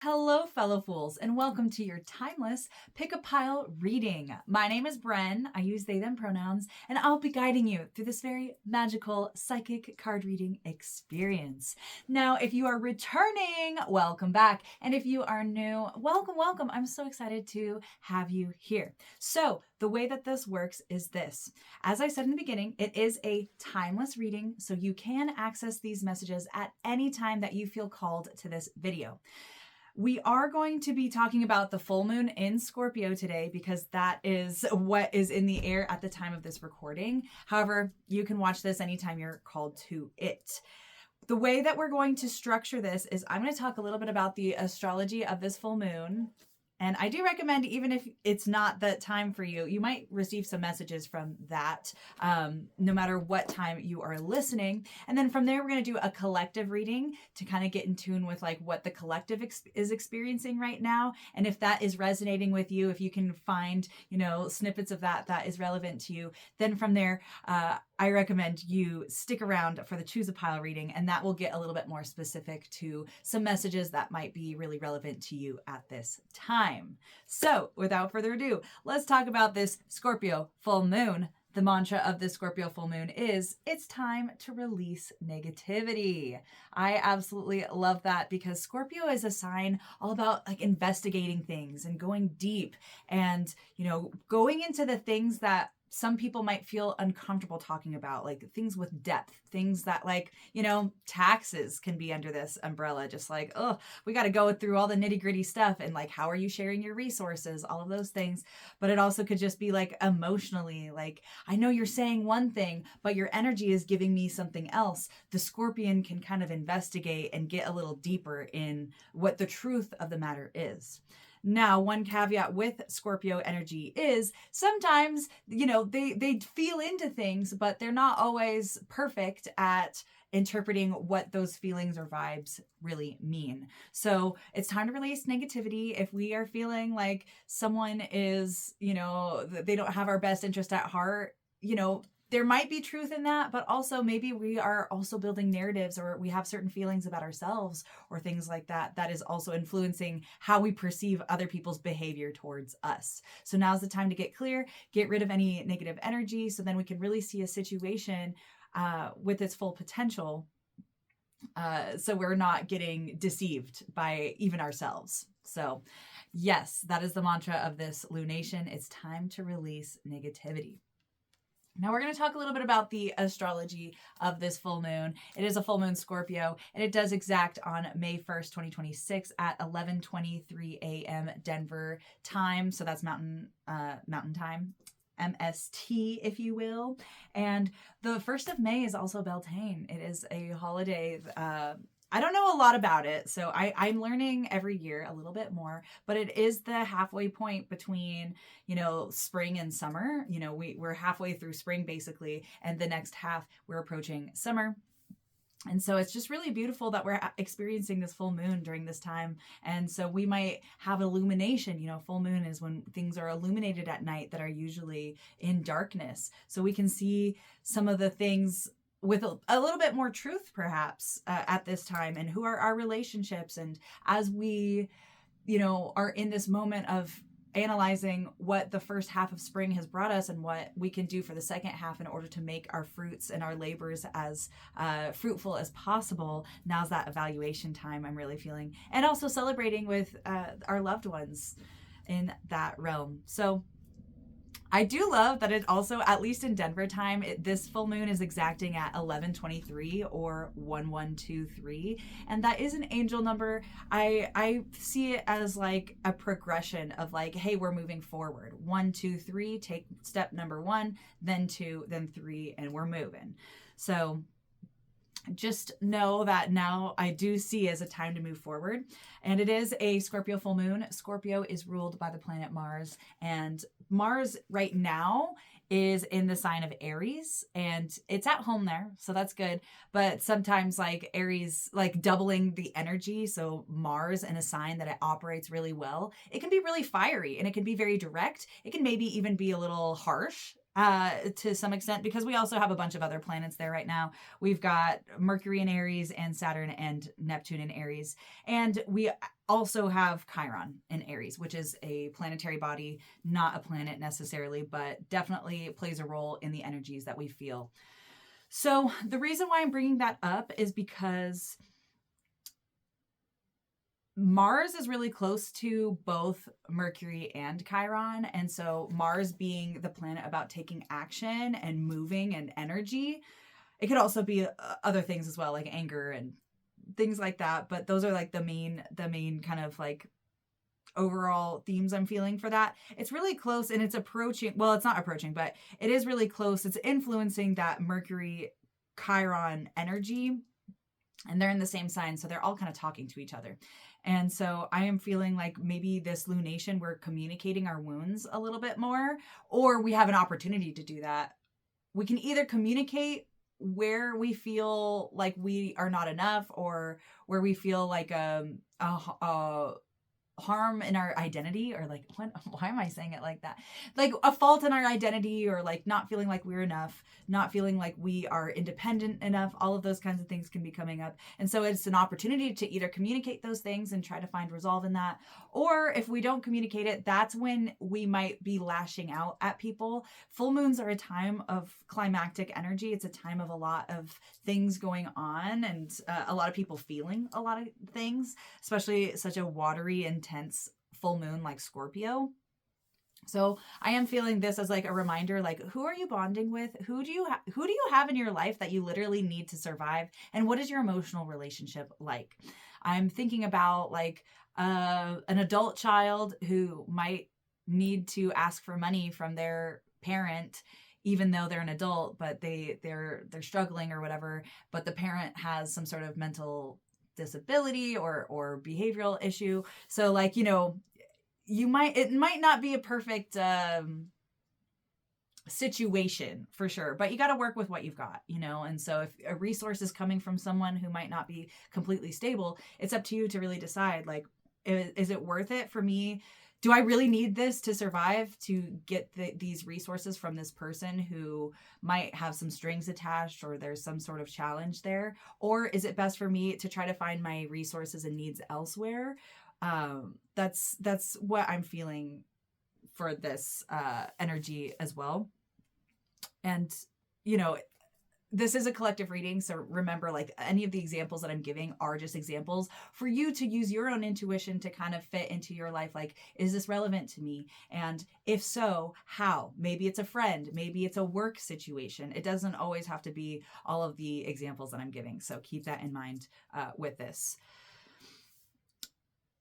Hello, fellow fools, and welcome to your timeless pick a pile reading. My name is Bren. I use they, them pronouns, and I'll be guiding you through this very magical psychic card reading experience. Now, if you are returning, welcome back. And if you are new, welcome, welcome. I'm so excited to have you here. So, the way that this works is this. As I said in the beginning, it is a timeless reading, so you can access these messages at any time that you feel called to this video. We are going to be talking about the full moon in Scorpio today because that is what is in the air at the time of this recording. However, you can watch this anytime you're called to it. The way that we're going to structure this is I'm going to talk a little bit about the astrology of this full moon. And I do recommend, even if it's not that time for you, you might receive some messages from that, no matter what time you are listening. And then from there, we're going to do a collective reading to kind of get in tune with like what the collective is experiencing right now. And if that is resonating with you, if you can find, snippets of that is relevant to you, then from there, I recommend you stick around for the choose a pile reading, and that will get a little bit more specific to some messages that might be really relevant to you at this time. So without further ado, let's talk about this Scorpio full moon. The mantra of this Scorpio full moon is, it's time to release negativity. I absolutely love that because Scorpio is a sign all about like investigating things and going deep and, going into the things that some people might feel uncomfortable talking about, like things with depth, things that like, taxes can be under this umbrella, just like, oh, we got to go through all the nitty gritty stuff. And like, how are you sharing your resources? All of those things. But it also could just be like emotionally, like, I know you're saying one thing, but your energy is giving me something else. The Scorpion can kind of investigate and get a little deeper in what the truth of the matter is. Now, one caveat with Scorpio energy is sometimes, they feel into things, but they're not always perfect at interpreting what those feelings or vibes really mean. So it's time to release negativity. If we are feeling like someone is, they don't have our best interest at heart, there might be truth in that, but also maybe we are also building narratives, or we have certain feelings about ourselves or things like that that is also influencing how we perceive other people's behavior towards us. So now's the time to get clear, get rid of any negative energy, so then we can really see a situation with its full potential, so we're not getting deceived by even ourselves. So yes, that is the mantra of this lunation. It's time to release negativity. Now we're going to talk a little bit about the astrology of this full moon. It is a full moon Scorpio, and it does exact on May 1st, 2026 at 11:23 a.m. Denver time. So that's mountain time, MST, if you will. And the 1st of May is also Beltane. It is a holiday. I don't know a lot about it, so I'm learning every year a little bit more, but it is the halfway point between, spring and summer. We're halfway through spring basically, and the next half we're approaching summer. And so it's just really beautiful that we're experiencing this full moon during this time. And so we might have illumination. Full moon is when things are illuminated at night that are usually in darkness. So we can see some of the things with a little bit more truth, perhaps, at this time, and who are our relationships. And as we, are in this moment of analyzing what the first half of spring has brought us and what we can do for the second half in order to make our fruits and our labors as fruitful as possible, now's that evaluation time I'm really feeling. And also celebrating with our loved ones in that realm. So I do love that it also, at least in Denver time, this full moon is exacting at 11:23 or 1123, and that is an angel number. I see it as like a progression of like, hey, we're moving forward. 1, 2, 3, take step number 1, then 2, then 3, and we're moving. So just know that now I do see as a time to move forward. And it is a Scorpio full moon. Scorpio is ruled by the planet Mars, and Mars right now is in the sign of Aries, and it's at home there, so that's good. But sometimes like Aries, like doubling the energy, so Mars in a sign that it operates really well, it can be really fiery, and it can be very direct. It can maybe even be a little harsh to some extent, because we also have a bunch of other planets there right now. We've got Mercury in Aries and Saturn and Neptune in Aries. And we also have Chiron in Aries, which is a planetary body, not a planet necessarily, but definitely plays a role in the energies that we feel. So the reason why I'm bringing that up is because Mars is really close to both Mercury and Chiron. And so Mars being the planet about taking action and moving and energy, it could also be other things as well, like anger and things like that. But those are like the main kind of like overall themes I'm feeling for that. It's really close, and it's approaching, well, it's not approaching, but it is really close. It's influencing that Mercury Chiron energy, and they're in the same sign. So they're all kind of talking to each other. And so I am feeling like maybe this lunation, we're communicating our wounds a little bit more, or we have an opportunity to do that. We can either communicate where we feel like we are not enough, or where we feel like harm in our identity, or like, why am I saying it like that? Like a fault in our identity, or like not feeling like we're enough, not feeling like we are independent enough. All of those kinds of things can be coming up. And so it's an opportunity to either communicate those things and try to find resolve in that. Or if we don't communicate it, that's when we might be lashing out at people. Full moons are a time of climactic energy. It's a time of a lot of things going on, and a lot of people feeling a lot of things, especially such a watery, intense full moon like Scorpio. So I am feeling this as like a reminder, like, who are you bonding with? Who do you have in your life that you literally need to survive? And what is your emotional relationship like? I'm thinking about like an adult child who might need to ask for money from their parent, even though they're an adult, but they're struggling or whatever, but the parent has some sort of mental disability or behavioral issue. So like, you know, it might not be a perfect situation for sure, but you got to work with what you've got, you know? And so if a resource is coming from someone who might not be completely stable, it's up to you to really decide, like, is it worth it for me? Do I really need this to survive, to get these resources from this person who might have some strings attached, or there's some sort of challenge there? Or is it best for me to try to find my resources and needs elsewhere? That's what I'm feeling for this energy as well. And, you know, this is a collective reading, so remember, like, any of the examples that I'm giving are just examples for you to use your own intuition to kind of fit into your life. Like, is this relevant to me? And if so, how? Maybe it's a friend, maybe it's a work situation. It doesn't always have to be all of the examples that I'm giving. So keep that in mind with this.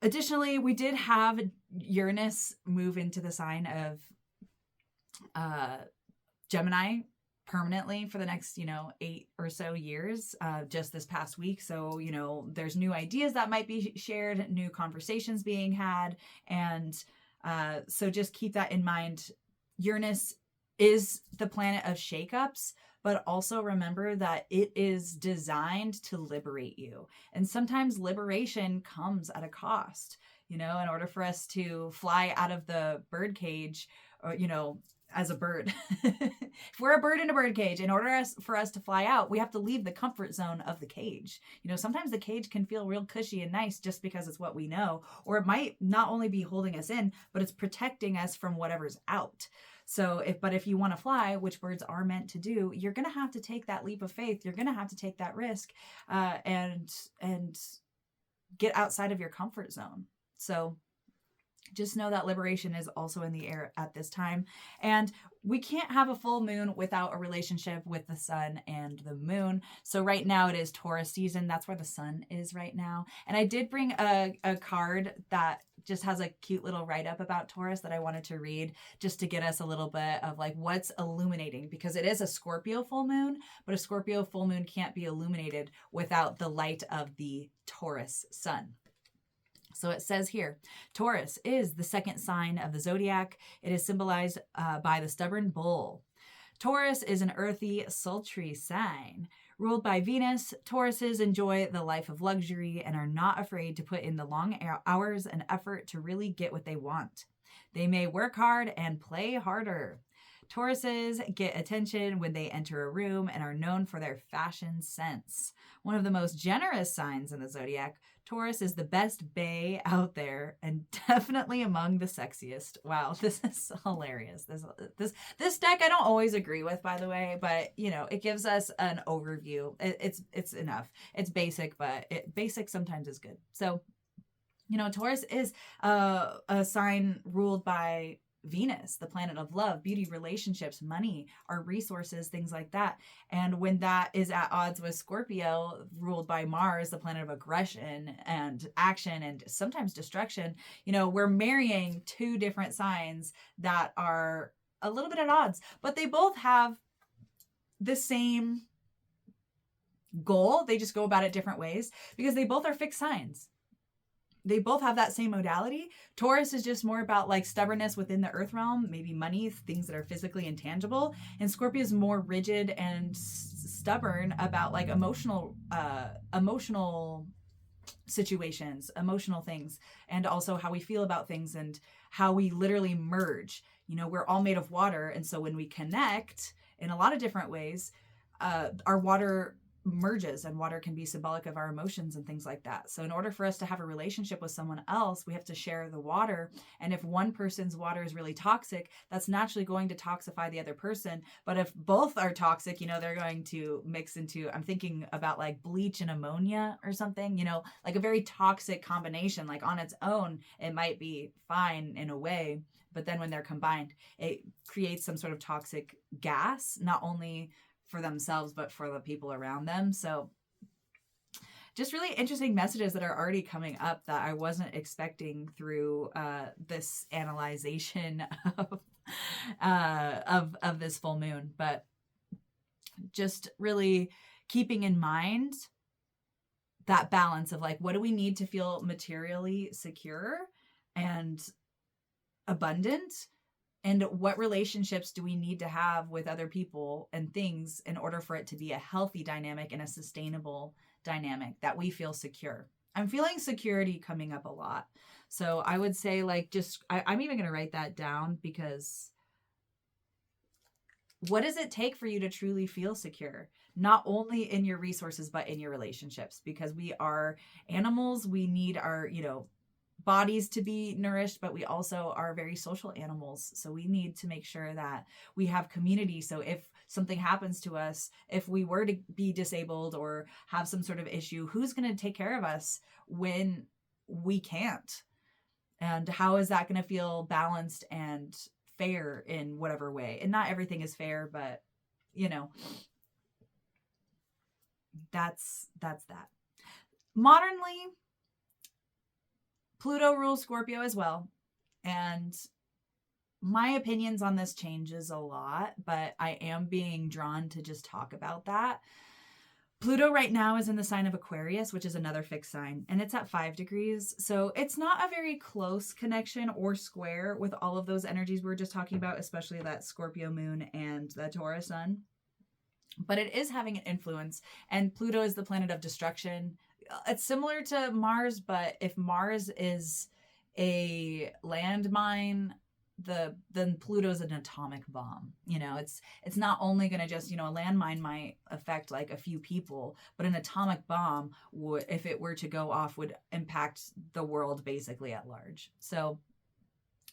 Additionally, we did have Uranus move into the sign of Gemini permanently for the next, 8 or so years, just this past week. So, there's new ideas that might be shared, new conversations being had. And so just keep that in mind. Uranus is the planet of shakeups, but also remember that it is designed to liberate you. And sometimes liberation comes at a cost, in order for us to fly out of the bird cage, or, as a bird. If we're a bird in a bird cage, in order for us to fly out, we have to leave the comfort zone of the cage. Sometimes the cage can feel real cushy and nice just because it's what we know, or it might not only be holding us in, but it's protecting us from whatever's out. So if you want to fly, which birds are meant to do, you're going to have to take that leap of faith. You're going to have to take that risk, and get outside of your comfort zone. So just know that liberation is also in the air at this time. And we can't have a full moon without a relationship with the sun and the moon. So right now it is Taurus season. That's where the sun is right now. And I did bring a card that just has a cute little write-up about Taurus that I wanted to read, just to get us a little bit of like what's illuminating, because it is a Scorpio full moon, but a Scorpio full moon can't be illuminated without the light of the Taurus sun. So it says here, Taurus is the second sign of the zodiac. It is symbolized by the stubborn bull. Taurus is an earthy, sultry sign. Ruled by Venus, Tauruses enjoy the life of luxury and are not afraid to put in the long hours and effort to really get what they want. They may work hard and play harder. Tauruses get attention when they enter a room and are known for their fashion sense. One of the most generous signs in the zodiac, Taurus is the best bae out there and definitely among the sexiest. Wow, this is hilarious. This deck I don't always agree with, by the way, but you know, it gives us an overview. It's enough. It's basic, but basic sometimes is good. So, you know, Taurus is a sign ruled by Venus, the planet of love, beauty, relationships, money, our resources, things like that. And when that is at odds with Scorpio, ruled by Mars, the planet of aggression and action and sometimes destruction, you know, we're marrying two different signs that are a little bit at odds, but they both have the same goal. They just go about it different ways because they both are fixed signs. They both have that same modality. Taurus is just more about like stubbornness within the earth realm, maybe money, things that are physically intangible. And Scorpio is more rigid and stubborn about like emotional situations, emotional things, and also how we feel about things and how we literally merge. You know, we're all made of water. And so when we connect in a lot of different ways, our water merges, and water can be symbolic of our emotions and things like that. So in order for us to have a relationship with someone else, we have to share the water. And if one person's water is really toxic, that's naturally going to toxify the other person. But if both are toxic, you know, they're going to mix into, I'm thinking about like bleach and ammonia or something, you know, like a very toxic combination. Like on its own, it might be fine in a way, but then when they're combined, it creates some sort of toxic gas, not only for themselves, but for the people around them. So just really interesting messages that are already coming up that I wasn't expecting through this analyzation of this full moon, but just really keeping in mind that balance of like, what do we need to feel materially secure and abundant? And what relationships do we need to have with other people and things in order for it to be a healthy dynamic and a sustainable dynamic that we feel secure? I'm feeling security coming up a lot. So I would say like I'm even going to write that down, because what does it take for you to truly feel secure? Not only in your resources, but in your relationships, because we are animals. We need our, you know, bodies to be nourished, but we also are very social animals. So we need to make sure that we have community. So if something happens to us, if we were to be disabled or have some sort of issue, who's going to take care of us when we can't? And how is that going to feel balanced and fair in whatever way? And not everything is fair, but you know, that's that. Modernly, Pluto rules Scorpio as well. And my opinions on this changes a lot, but I am being drawn to just talk about that. Pluto right now is in the sign of Aquarius, which is another fixed sign, and it's at 5 degrees. So it's not a very close connection or square with all of those energies we were just talking about, especially that Scorpio moon and the Taurus sun. But it is having an influence, and Pluto is the planet of destruction. It's similar to Mars, but if Mars is a landmine, then Pluto's an atomic bomb. You know, it's not only going to just, you know, a landmine might affect like a few people, but an atomic bomb would, if it were to go off, would impact the world basically at large. So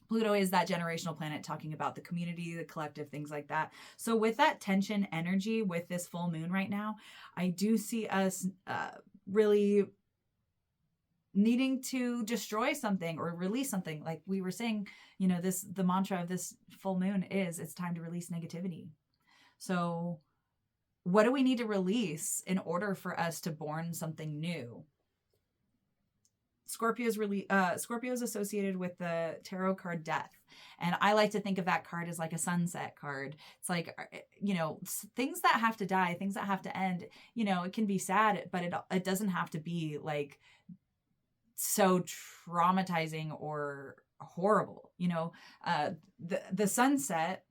Pluto is that generational planet, talking about the community, the collective, things like that. So with that tension energy with this full moon right now, I do see us really needing to destroy something or release something. Like we were saying, you know, the mantra of this full moon is it's time to release negativity. So what do we need to release in order for us to born something new? Scorpio is associated with the tarot card Death. And I like to think of that card as like a sunset card. It's like, you know, things that have to die, things that have to end, you know, it can be sad, but it doesn't have to be like so traumatizing or horrible. You know, the sunset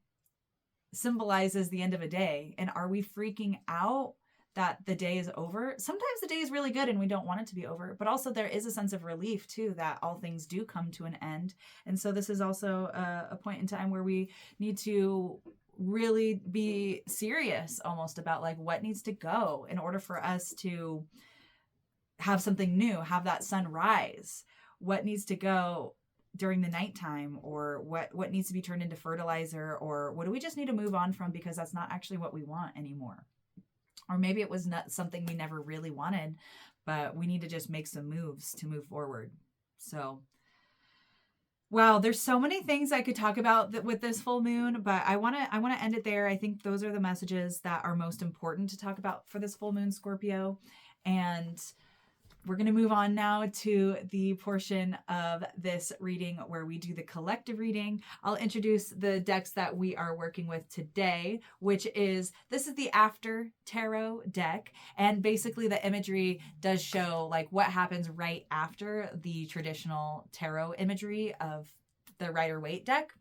symbolizes the end of a day. And are we freaking out that the day is over? Sometimes the day is really good and we don't want it to be over, but also there is a sense of relief too, that all things do come to an end. And so this is also a point in time where we need to really be serious almost about like what needs to go in order for us to have something new, have that sun rise, what needs to go during the nighttime, or what needs to be turned into fertilizer, or what do we just need to move on from because that's not actually what we want anymore. Or maybe it was not something we never really wanted, but we need to just make some moves to move forward. So, wow, there's so many things I could talk about with this full moon, but I want to end it there. I think those are the messages that are most important to talk about for this full moon, Scorpio. And we're going to move on now to the portion of this reading where we do the collective reading. I'll introduce the decks that we are working with today, which is, this is the After Tarot deck. And basically the imagery does show like what happens right after the traditional tarot imagery of the Rider-Waite deck.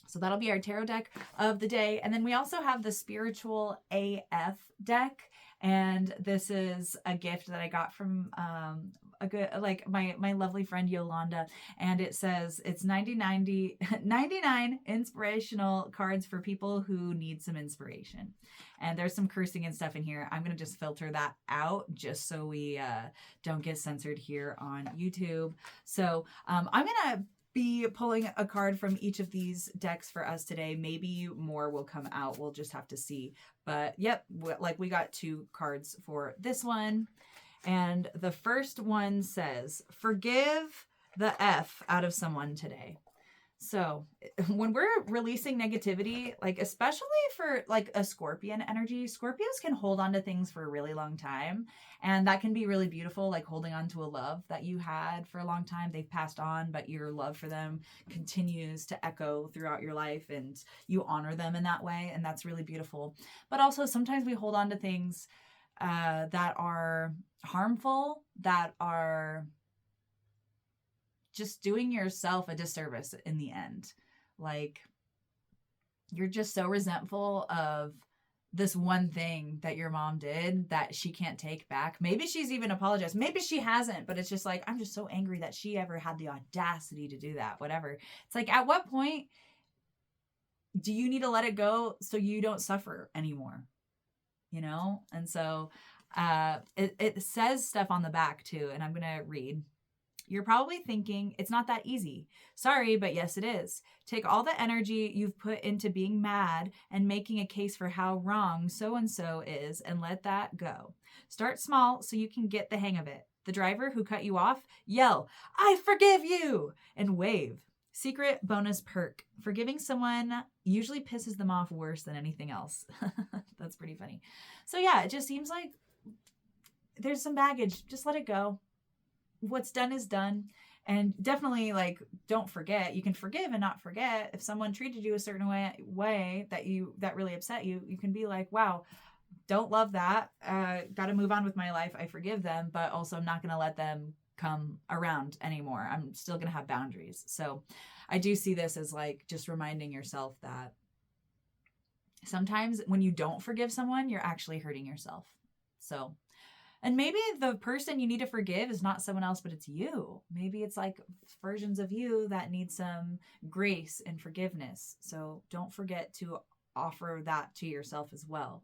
So that'll be our tarot deck of the day. And then we also have the Spiritual AF deck. And this is a gift that I got from my lovely friend Yolanda. And it says it's 99 inspirational cards for people who need some inspiration. And there's some cursing and stuff in here. I'm going to just filter that out just so we don't get censored here on YouTube. So I'm going to be pulling a card from each of these decks for us today. Maybe more will come out. We'll just have to see. But yep, like we got 2 cards for this one. And the first one says, forgive the F out of someone today. So when we're releasing negativity, like especially for like a Scorpion energy, Scorpios can hold on to things for a really long time. And that can be really beautiful, like holding on to a love that you had for a long time. They've passed on, but your love for them continues to echo throughout your life and you honor them in that way. And that's really beautiful. But also sometimes we hold on to things that are harmful, that are just doing yourself a disservice in the end. Like you're just so resentful of this one thing that your mom did that she can't take back. Maybe she's even apologized. Maybe she hasn't, but it's just like, I'm just so angry that she ever had the audacity to do that, whatever. It's like, at what point do you need to let it go so you don't suffer anymore? You know? And so it says stuff on the back too, and I'm going to read. You're probably thinking, it's not that easy. Sorry, but yes, it is. Take all the energy you've put into being mad and making a case for how wrong so-and-so is and let that go. Start small so you can get the hang of it. The driver who cut you off, yell, I forgive you, and wave. Secret bonus perk. Forgiving someone usually pisses them off worse than anything else. That's pretty funny. So yeah, it just seems like there's some baggage. Just let it go. What's done is done. And definitely, like, don't forget. You can forgive and not forget. If someone treated you a certain way that really upset you, you can be like, wow, don't love that. Got to move on with my life. I forgive them, but also I'm not going to let them come around anymore. I'm still going to have boundaries. So I do see this as like just reminding yourself that sometimes when you don't forgive someone, you're actually hurting yourself. So, and maybe the person you need to forgive is not someone else, but it's you. Maybe it's like versions of you that need some grace and forgiveness. So don't forget to offer that to yourself as well.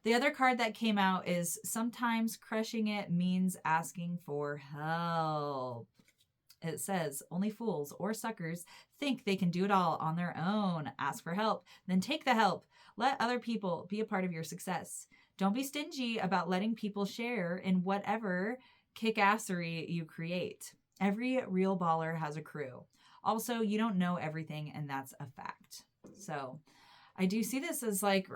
The other card that came out is sometimes crushing it means asking for help. It says, only fools or suckers think they can do it all on their own. Ask for help, then take the help. Let other people be a part of your success. Don't be stingy about letting people share in whatever kickassery you create. Every real baller has a crew. Also, you don't know everything, and that's a fact. So I do see this as like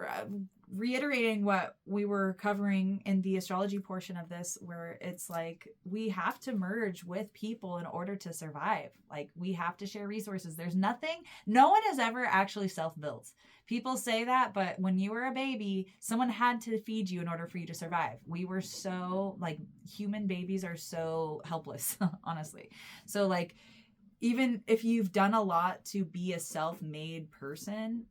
reiterating what we were covering in the astrology portion of this, where it's like we have to merge with people in order to survive. Like we have to share resources. There's nothing, no one has ever actually self-built. People say that, but when you were a baby, someone had to feed you in order for you to survive. We were so, like, human babies are so helpless, honestly. So like, even if you've done a lot to be a self-made person,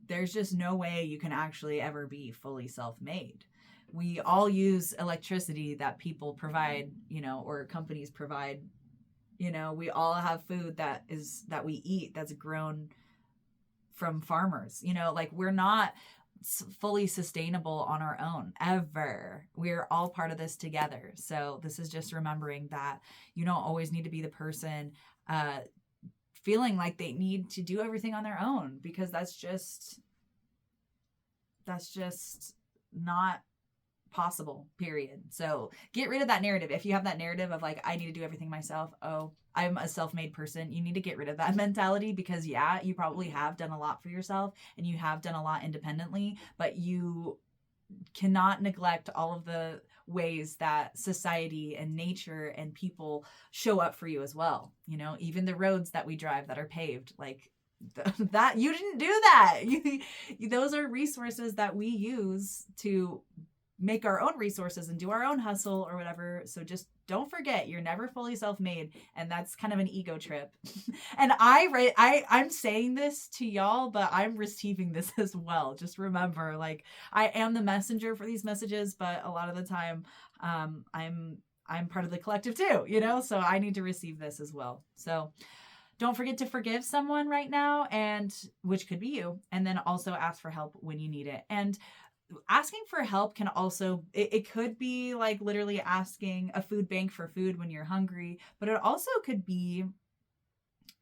there's just no way you can actually ever be fully self-made. We all use electricity that people provide, you know, or companies provide. You know, we all have food that we eat that's grown from farmers. You know, like we're not fully sustainable on our own ever. We're all part of this together. So this is just remembering that you don't always need to be the person feeling like they need to do everything on their own, because that's just not possible, period. So get rid of that narrative. If you have that narrative of like, I need to do everything myself, oh, I'm a self-made person, you need to get rid of that mentality, because yeah, you probably have done a lot for yourself and you have done a lot independently, but you cannot neglect all of the ways that society and nature and people show up for you as well. You know, even the roads that we drive that are paved, like that, you didn't do that. Those are resources that we use to make our own resources and do our own hustle or whatever. So just don't forget, you're never fully self-made, and that's kind of an ego trip. And I'm saying this to y'all, but I'm receiving this as well. Just remember, like, I am the messenger for these messages, but a lot of the time, I'm part of the collective too, you know, so I need to receive this as well. So don't forget to forgive someone right now, and which could be you, and then also ask for help when you need it. And asking for help can also, it could be like literally asking a food bank for food when you're hungry, but it also could be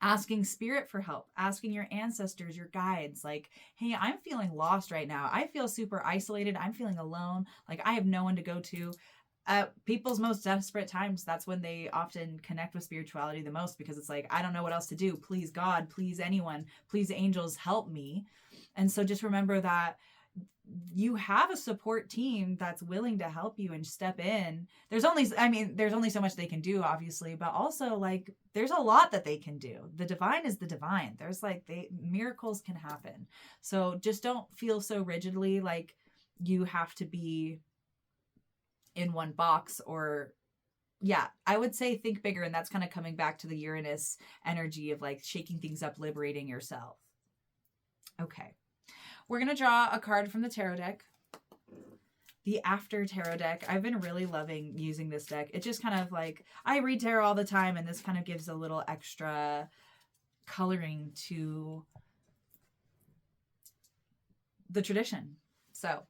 asking spirit for help, asking your ancestors, your guides, like, hey, I'm feeling lost right now. I feel super isolated. I'm feeling alone. Like, I have no one to go to. At people's most desperate times, that's when they often connect with spirituality the most, because it's like, I don't know what else to do. Please God, please anyone, please angels, help me. And so just remember that you have a support team that's willing to help you and step in. There's only so much they can do, obviously, but also like there's a lot that they can do. The divine is the divine. There's like miracles can happen. So just don't feel so rigidly like you have to be in one box, or yeah, I would say think bigger. And that's kind of coming back to the Uranus energy of like shaking things up, liberating yourself. Okay. We're going to draw a card from the tarot deck, the After Tarot deck. I've been really loving using this deck. It just kind of like, I read tarot all the time, and this kind of gives a little extra coloring to the tradition. So,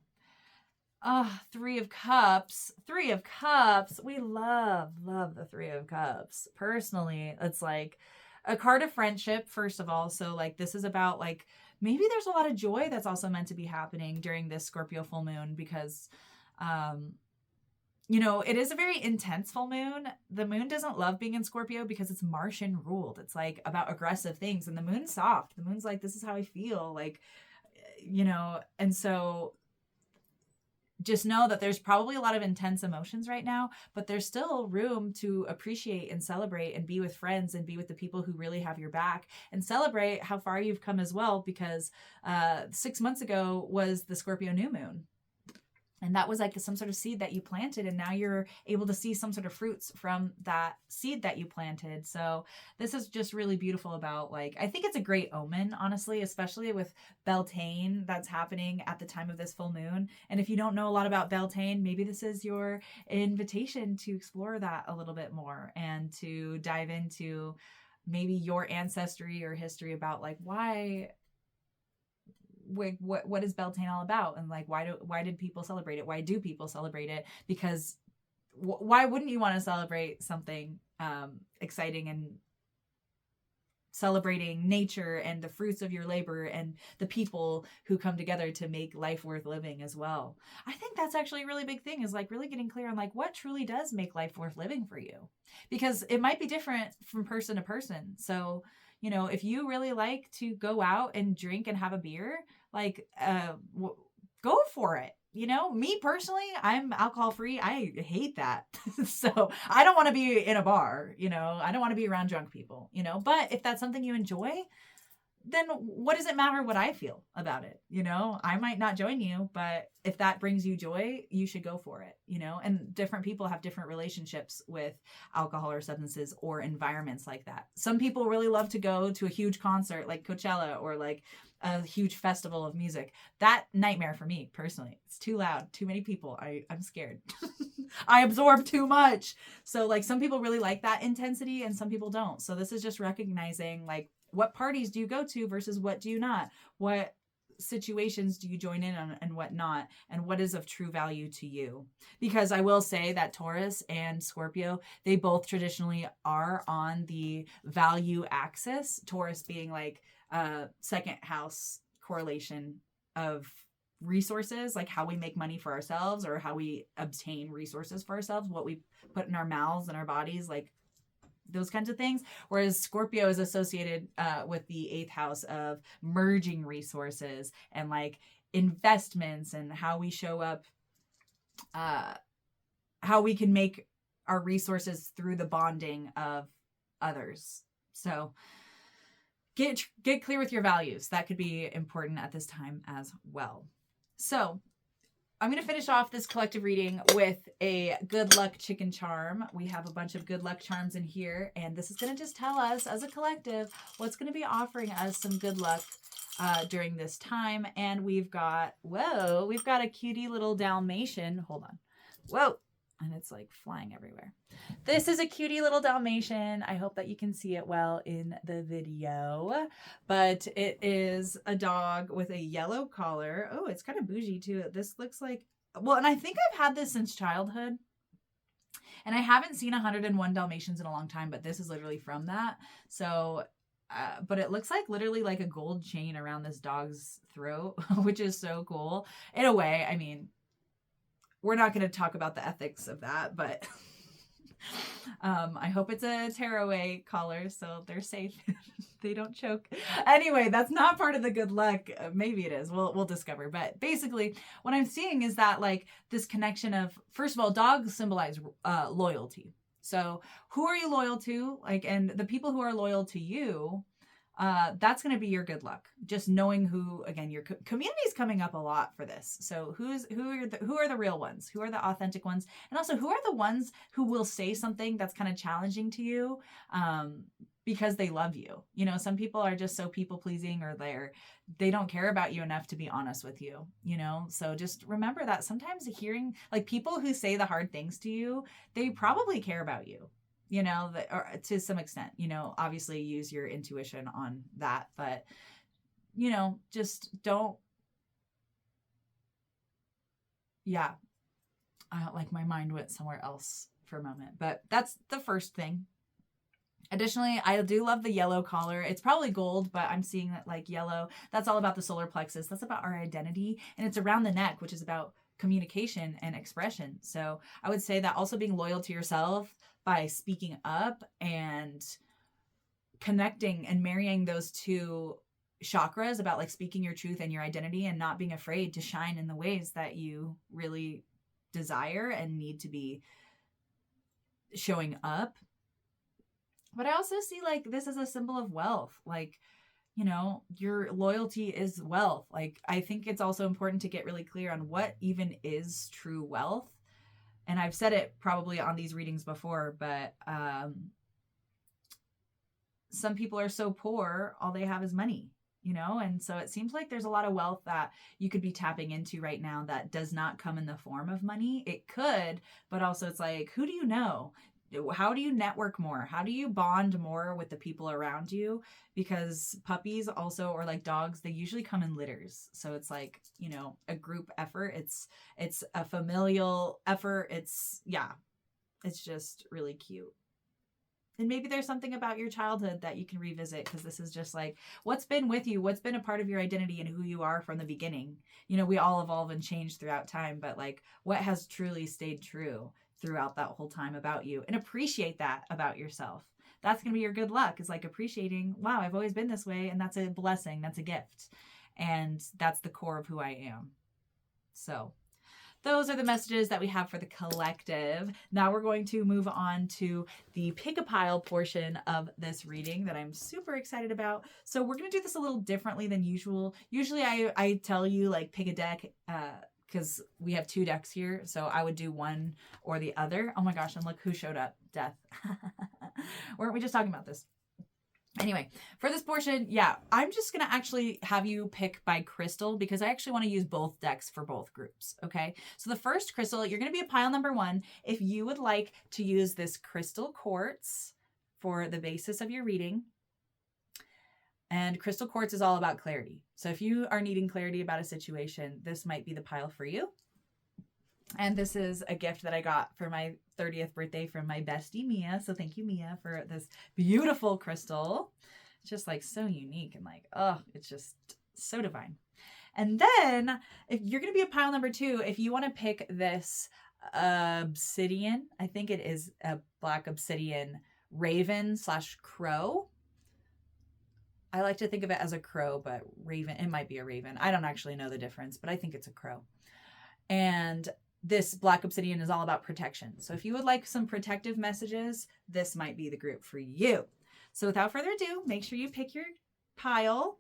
Three of Cups. Three of Cups. We love the Three of Cups. Personally, it's like a card of friendship, first of all. So like this is about like, maybe there's a lot of joy that's also meant to be happening during this Scorpio full moon, because, you know, it is a very intense full moon. The moon doesn't love being in Scorpio because it's Martian ruled. It's like about aggressive things, and the moon's soft. The moon's like, this is how I feel, like, you know, and so just know that there's probably a lot of intense emotions right now, but there's still room to appreciate and celebrate and be with friends and be with the people who really have your back, and celebrate how far you've come as well, because 6 months ago was the Scorpio new moon. And that was like some sort of seed that you planted, and now you're able to see some sort of fruits from that seed that you planted. So this is just really beautiful about, like, I think it's a great omen, honestly, especially with Beltane that's happening at the time of this full moon. And if you don't know a lot about Beltane, maybe this is your invitation to explore that a little bit more and to dive into maybe your ancestry or history about like what is Beltane all about, and like why did people celebrate it? Why do people celebrate it? Because why wouldn't you want to celebrate something exciting and celebrating nature and the fruits of your labor and the people who come together to make life worth living as well? I think that's actually a really big thing, is like really getting clear on like what truly does make life worth living for you, because it might be different from person to person. So, you know, if you really like to go out and drink and have a beer, like, go for it. You know, me personally, I'm alcohol free. I hate that. So I don't want to be in a bar, you know, I don't want to be around drunk people, you know, but if that's something you enjoy, then what does it matter what I feel about it? You know, I might not join you, but if that brings you joy, you should go for it, you know. And different people have different relationships with alcohol or substances or environments like that. Some people really love to go to a huge concert like Coachella or like a huge festival of music. That nightmare for me personally. It's too loud, too many people. I'm scared. I absorb too much. So like some people really like that intensity and some people don't. So this is just recognizing like, what parties do you go to versus what do you not? What situations do you join in on and what not, and what is of true value to you? Because I will say that Taurus and Scorpio, they both traditionally are on the value axis, Taurus being like second house correlation of resources, like how we make money for ourselves or how we obtain resources for ourselves, what we put in our mouths and our bodies, like those kinds of things. Whereas Scorpio is associated with the 8th house of merging resources and like investments and how we show up, how we can make our resources through the bonding of others. So get clear with your values. That could be important at this time as well. So I'm going to finish off this collective reading with a good luck chicken charm. We have a bunch of good luck charms in here, and this is going to just tell us as a collective what's going to be offering us some good luck during this time. And we've got a cutie little Dalmatian. Hold on. Whoa. And it's like flying everywhere. This is a cutie little Dalmatian. I hope that you can see it well in the video. But it is a dog with a yellow collar. Oh, it's kind of bougie too. This looks like, well, and I think I've had this since childhood. And I haven't seen 101 Dalmatians in a long time, but this is literally from that. So, but it looks like literally like a gold chain around this dog's throat, which is so cool. In a way, I mean, we're not going to talk about the ethics of that, but I hope it's a tearaway collar so they're safe. They don't choke. Anyway, that's not part of the good luck. Maybe it is. We'll discover. But basically, what I'm seeing is that like this connection of, first of all, dogs symbolize loyalty. So who are you loyal to? Like, and the people who are loyal to you, that's going to be your good luck. Just knowing who, again, your community is coming up a lot for this. So who are the real ones? Who are the authentic ones? And also who are the ones who will say something that's kind of challenging to you, because they love you. You know, some people are just so people pleasing, or they don't care about you enough to be honest with you, you know? So just remember that sometimes hearing like people who say the hard things to you, they probably care about you. You know, or to some extent, you know, obviously use your intuition on that, but, you know, just don't, like my mind went somewhere else for a moment, but that's the first thing. Additionally, I do love the yellow collar. It's probably gold, but I'm seeing that like yellow, that's all about the solar plexus. That's about our identity, and it's around the neck, which is about communication and expression. So I would say that also being loyal to yourself by speaking up and connecting and marrying those two chakras about like speaking your truth and your identity and not being afraid to shine in the ways that you really desire and need to be showing up. But I also see like this as a symbol of wealth. Like, you know, your loyalty is wealth. Like, I think it's also important to get really clear on what even is true wealth. And I've said it probably on these readings before, but some people are so poor, all they have is money, you know? And so it seems like there's a lot of wealth that you could be tapping into right now that does not come in the form of money. It could, but also it's like, who do you know? How do you network more? How do you bond more with the people around you? Because puppies also, or like dogs, they usually come in litters. So it's like, you know, a group effort. It's a familial effort. It's just really cute. And maybe there's something about your childhood that you can revisit, because this is just like what's been with you, what's been a part of your identity and who you are from the beginning. You know, we all evolve and change throughout time, but like what has truly stayed true throughout that whole time about you, and appreciate that about yourself. That's going to be your good luck, is like appreciating, wow, I've always been this way. And that's a blessing. That's a gift. And that's the core of who I am. So those are the messages that we have for the collective. Now we're going to move on to the pick a pile portion of this reading that I'm super excited about. So we're going to do this a little differently than usual. Usually I tell you like pick a deck, because we have 2 decks here. So I would do one or the other. Oh my gosh. And look who showed up. Death. Weren't we just talking about this? Anyway, for this portion, I'm just going to actually have you pick by crystal, because I actually want to use both decks for both groups. Okay. So the first crystal, you're going to be a pile number 1. If you would like to use this crystal quartz for the basis of your reading, And crystal quartz is all about clarity. So if you are needing clarity about a situation, this might be the pile for you. And this is a gift that I got for my 30th birthday from my bestie, Mia. So thank you, Mia, for this beautiful crystal. It's just like so unique and like, oh, it's just so divine. And then if you're going to be a pile number 2, if you want to pick this obsidian, I think it is a black obsidian raven / crow. I like to think of it as a crow, but raven, it might be a raven. I don't actually know the difference, but I think it's a crow. And this black obsidian is all about protection. So if you would like some protective messages, this might be the group for you. So without further ado, make sure you pick your pile.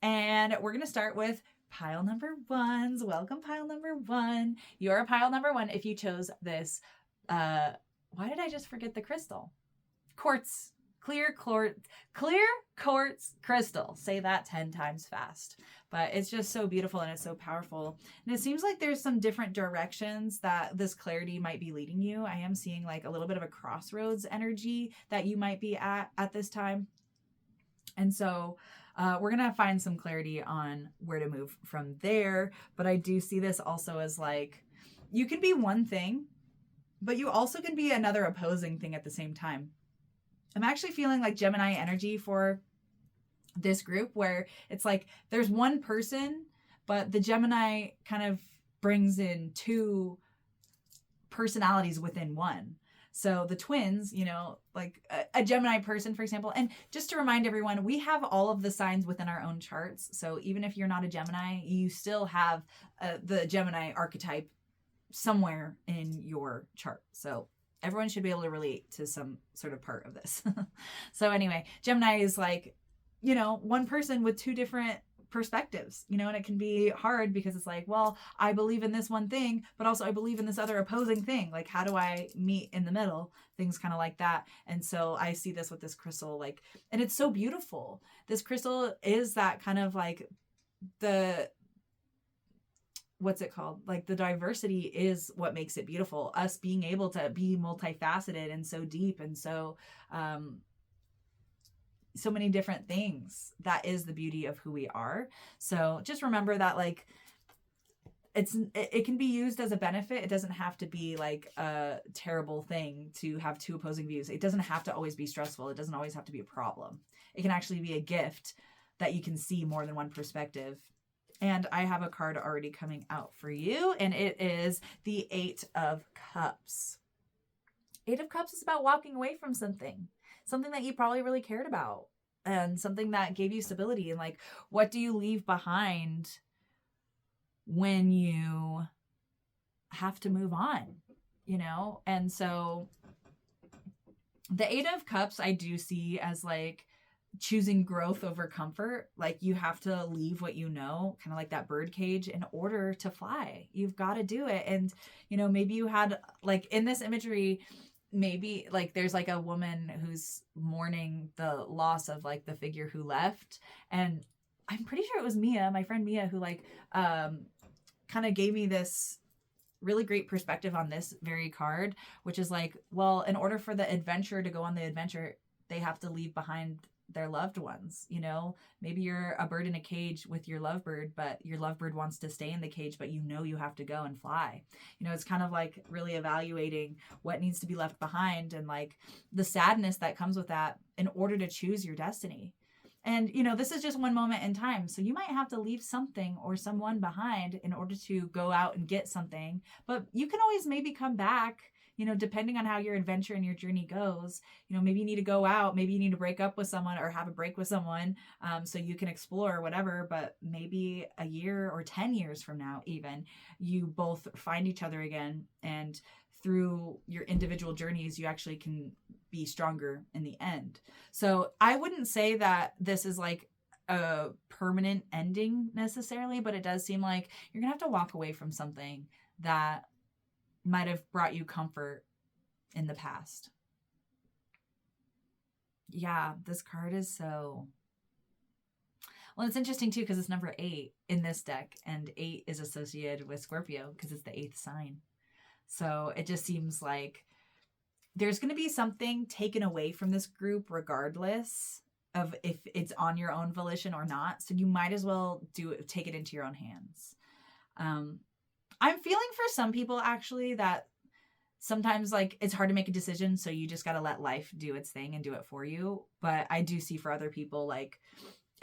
And we're going to start with pile number 1s. Welcome, pile number 1. You're a pile number 1 if you chose this. Why did I just forget the crystal? Quartz. Clear quartz crystal. Say that 10 times fast. But it's just so beautiful and it's so powerful. And it seems like there's some different directions that this clarity might be leading you. I am seeing like a little bit of a crossroads energy that you might be at this time. And so we're going to find some clarity on where to move from there. But I do see this also as like, you can be one thing, but you also can be another opposing thing at the same time. I'm actually feeling like Gemini energy for this group where it's like there's one person, but the Gemini kind of brings in 2 personalities within one. So the twins, you know, like a Gemini person, for example. And just to remind everyone, we have all of the signs within our own charts. So even if you're not a Gemini, you still have the Gemini archetype somewhere in your chart. So everyone should be able to relate to some sort of part of this. So anyway, Gemini is like, you know, one person with 2 different perspectives, you know, and it can be hard because it's like, well, I believe in this one thing, but also I believe in this other opposing thing. Like, how do I meet in the middle? Things kind of like that. And so I see this with this crystal, like, and it's so beautiful. This crystal is that kind of like what's it called? Like the diversity is what makes it beautiful. Us being able to be multifaceted and so deep and so many different things. That is the beauty of who we are. So just remember that like it can be used as a benefit. It doesn't have to be like a terrible thing to have 2 opposing views. It doesn't have to always be stressful. It doesn't always have to be a problem. It can actually be a gift that you can see more than one perspective. And I have a card already coming out for you, and it is the 8 of Cups. 8 of Cups is about walking away from something that you probably really cared about, and something that gave you stability. And like, what do you leave behind when you have to move on, you know? And so the 8 of Cups I do see as like choosing growth over comfort. Like you have to leave what you know, kind of like that bird cage, in order to fly. You've got to do it. And, you know, maybe you had like in this imagery, maybe like there's like a woman who's mourning the loss of like the figure who left. And I'm pretty sure it was Mia, my friend Mia, who like kind of gave me this really great perspective on this very card, which is like, well, in order for the adventurer to go on the adventure, they have to leave behind their loved ones. You know, maybe you're a bird in a cage with your lovebird, but your lovebird wants to stay in the cage, but you know you have to go and fly. You know, it's kind of like really evaluating what needs to be left behind and like the sadness that comes with that in order to choose your destiny. And, you know, this is just one moment in time. So you might have to leave something or someone behind in order to go out and get something, but you can always maybe come back. You know, depending on how your adventure and your journey goes, you know, maybe you need to go out, maybe you need to break up with someone or have a break with someone so you can explore whatever. But maybe a year or 10 years from now, even, you both find each other again. And through your individual journeys, you actually can be stronger in the end. So I wouldn't say that this is like a permanent ending necessarily, but it does seem like you're going to have to walk away from something that might have brought you comfort in the past. Yeah, this card is so... Well, it's interesting too because it's number 8 in this deck, and 8 is associated with Scorpio because it's the 8th sign. So it just seems like there's going to be something taken away from this group regardless of if it's on your own volition or not. So you might as well take it into your own hands. I'm feeling for some people actually that sometimes like it's hard to make a decision. So you just got to let life do its thing and do it for you. But I do see for other people, like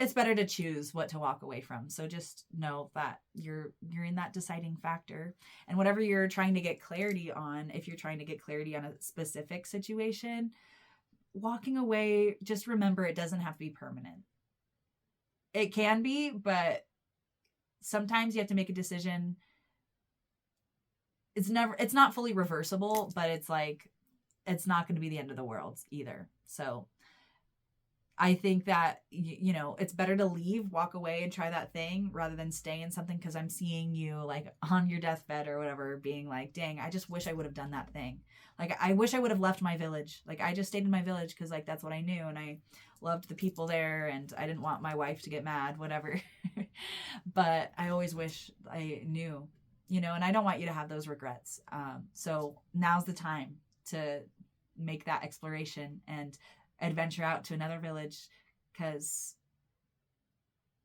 it's better to choose what to walk away from. So just know that you're in that deciding factor, and whatever you're trying to get clarity on, if you're trying to get clarity on a specific situation, walking away, just remember it doesn't have to be permanent. It can be, but sometimes you have to make a decision. It's not fully reversible, but it's like, it's not going to be the end of the world either. So I think that, you know, it's better to leave, walk away and try that thing rather than stay in something. Cause I'm seeing you like on your deathbed or whatever, being like, dang, I just wish I would have done that thing. Like, I wish I would have left my village. Like I just stayed in my village cause like, that's what I knew. And I loved the people there and I didn't want my wife to get mad, whatever. But I always wish I knew, you know, and I don't want you to have those regrets. So now's the time to make that exploration and adventure out to another village, because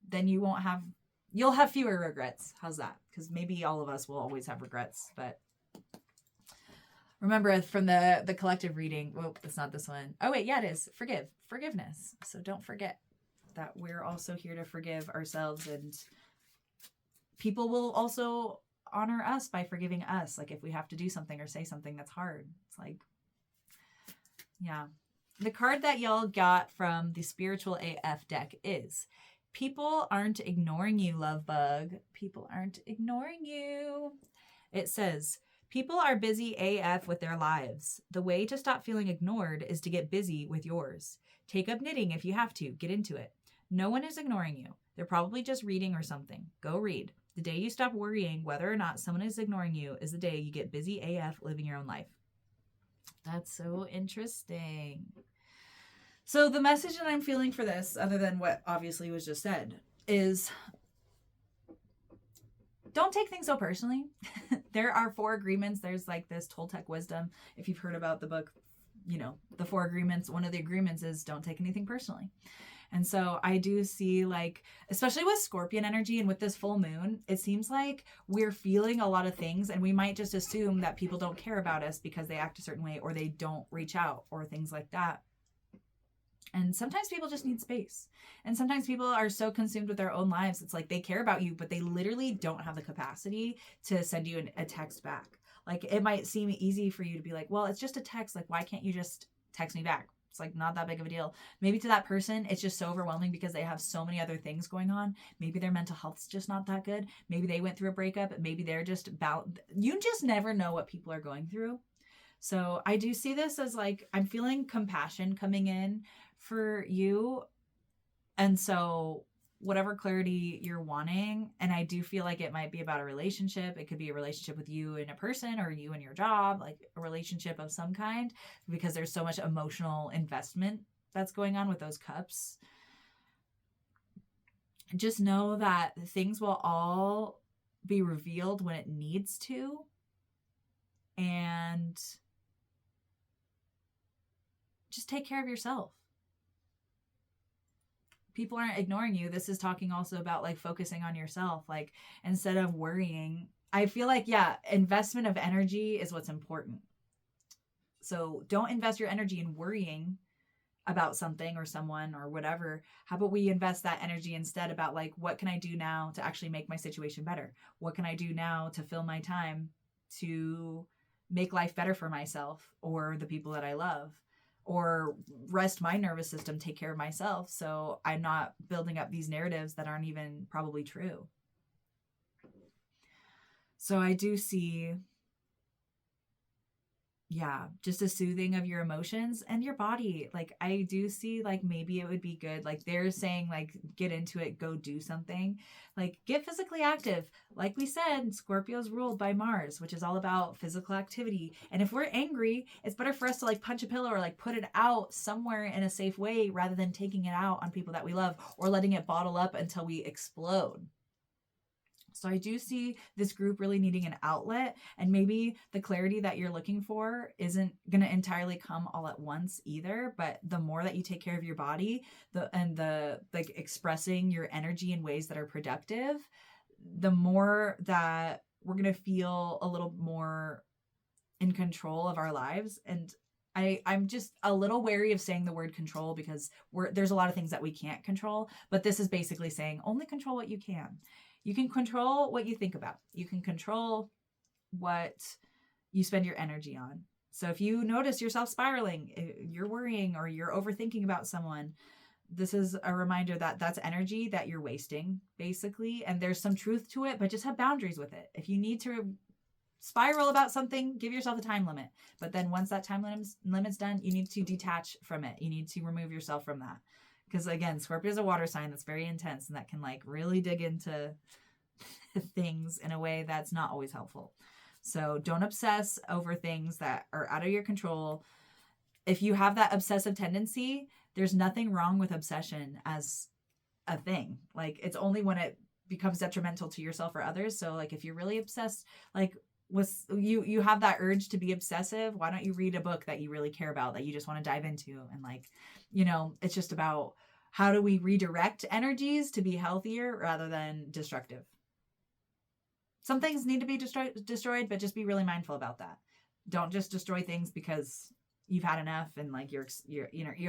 then you'll have fewer regrets. How's that? Because maybe all of us will always have regrets, but remember from the collective reading, well, it's not this one. Oh wait, yeah, it is. Forgiveness. So don't forget that we're also here to forgive ourselves, and people will also honor us by forgiving us. Like if we have to do something or say something that's hard, it's like, yeah. The card that y'all got from the Spiritual AF deck is People Aren't Ignoring You, Love Bug. People aren't ignoring you. It says, people are busy AF with their lives. The way to stop feeling ignored is to get busy with yours. Take up knitting if you have to. Get into it. No one is ignoring you. They're probably just reading or something. Go read. The day you stop worrying whether or not someone is ignoring you is the day you get busy AF living your own life. That's so interesting. So the message that I'm feeling for this, other than what obviously was just said, is don't take things so personally. There are 4 agreements. There's like this Toltec wisdom. If you've heard about the book, you know, the 4 agreements, one of the agreements is don't take anything personally. And so I do see, like, especially with Scorpion energy and with this full moon, it seems like we're feeling a lot of things and we might just assume that people don't care about us because they act a certain way or they don't reach out or things like that. And sometimes people just need space. And sometimes people are so consumed with their own lives. It's like they care about you, but they literally don't have the capacity to send you a text back. Like it might seem easy for you to be like, well, it's just a text. Like, why can't you just text me back? It's like not that big of a deal. Maybe to that person, it's just so overwhelming because they have so many other things going on. Maybe their mental health's just not that good. Maybe they went through a breakup. Maybe they're just you just never know what people are going through. So I do see this as like, I'm feeling compassion coming in for you. And so whatever clarity you're wanting, and I do feel like it might be about a relationship. It could be a relationship with you and a person or you and your job, like a relationship of some kind, because there's so much emotional investment that's going on with those cups. Just know that things will all be revealed when it needs to. And just take care of yourself. People aren't ignoring you. This is talking also about like focusing on yourself. Like instead of worrying, I feel like, yeah, investment of energy is what's important. So don't invest your energy in worrying about something or someone or whatever. How about we invest that energy instead about like, what can I do now to actually make my situation better? What can I do now to fill my time to make life better for myself or the people that I love? Or rest my nervous system, take care of myself, so I'm not building up these narratives that aren't even probably true. So I do see, yeah, just a soothing of your emotions and your body. Like I do see like maybe it would be good. Like they're saying like get into it, go do something. Like get physically active. Like we said, Scorpio's ruled by Mars, which is all about physical activity. And if we're angry, it's better for us to like punch a pillow or like put it out somewhere in a safe way rather than taking it out on people that we love or letting it bottle up until we explode. So I do see this group really needing an outlet, and maybe the clarity that you're looking for isn't going to entirely come all at once either. But the more that you take care of your body, the like expressing your energy in ways that are productive, the more that we're going to feel a little more in control of our lives. And I'm just a little wary of saying the word control because there's a lot of things that we can't control, but this is basically saying only control what you can. You can control what you think about. You can control what you spend your energy on. So if you notice yourself spiraling, you're worrying or you're overthinking about someone, this is a reminder that that's energy that you're wasting, basically. And there's some truth to it, but just have boundaries with it. If you need to spiral about something, give yourself a time limit. But then once that time limit's done, you need to detach from it. You need to remove yourself from that. Because again, Scorpio is a water sign that's very intense and that can like really dig into things in a way that's not always helpful. So don't obsess over things that are out of your control. If you have that obsessive tendency, there's nothing wrong with obsession as a thing. Like it's only when it becomes detrimental to yourself or others. So like if you're really obsessed, like you have that urge to be obsessive, why don't you read a book that you really care about, that you just want to dive into? And like, it's just about how do we redirect energies to be healthier rather than destructive. Some things need to be destroyed, but just be really mindful about that. Don't just destroy things because you've had enough and like you're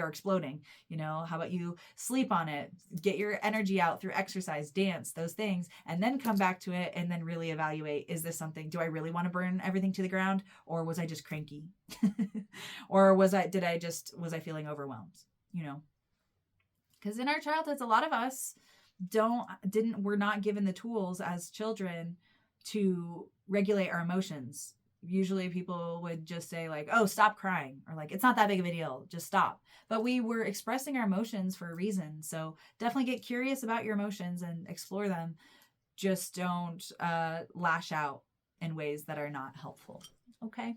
exploding. How about you sleep on it, get your energy out through exercise, dance, those things, and then come back to it and then really evaluate, is this something, do I really want to burn everything to the ground, or was I just cranky? Or was I feeling overwhelmed? Because in our childhoods, a lot of us we're not given the tools as children to regulate our emotions. Usually people would just say like, oh, stop crying, or like, it's not that big of a deal, just stop. But we were expressing our emotions for a reason. So definitely get curious about your emotions and explore them. Just don't lash out in ways that are not helpful. Okay.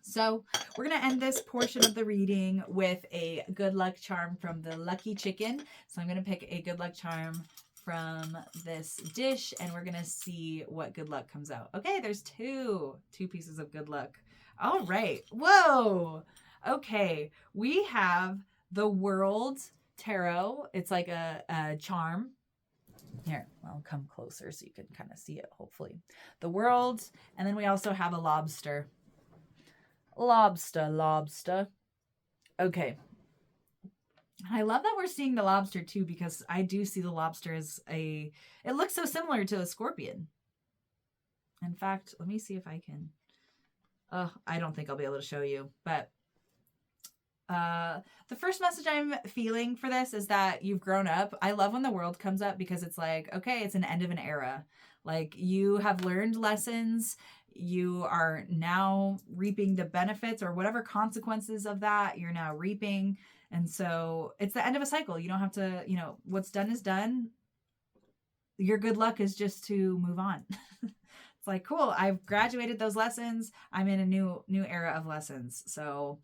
So we're going to end this portion of the reading with a good luck charm from the Lucky Chicken. So I'm going to pick a good luck charm from this dish and we're going to see what good luck comes out. Okay, there's two pieces of good luck. All right. Whoa. Okay. We have the World Tarot. It's like a charm. Here, I'll come closer so you can kind of see it, hopefully. The World, and then we also have a lobster. Lobster. Okay. I love that we're seeing the lobster too, because I do see the lobster as it looks so similar to a scorpion. In fact, let me see if I can. I don't think I'll be able to show you, but the first message I'm feeling for this is that you've grown up. I love when the World comes up because it's like, okay, it's an end of an era. Like you have learned lessons. You are now reaping the benefits or whatever consequences of that you're now reaping. And so it's the end of a cycle. You don't have to, what's done is done. Your good luck is just to move on. It's like, cool, I've graduated those lessons. I'm in a new era of lessons. So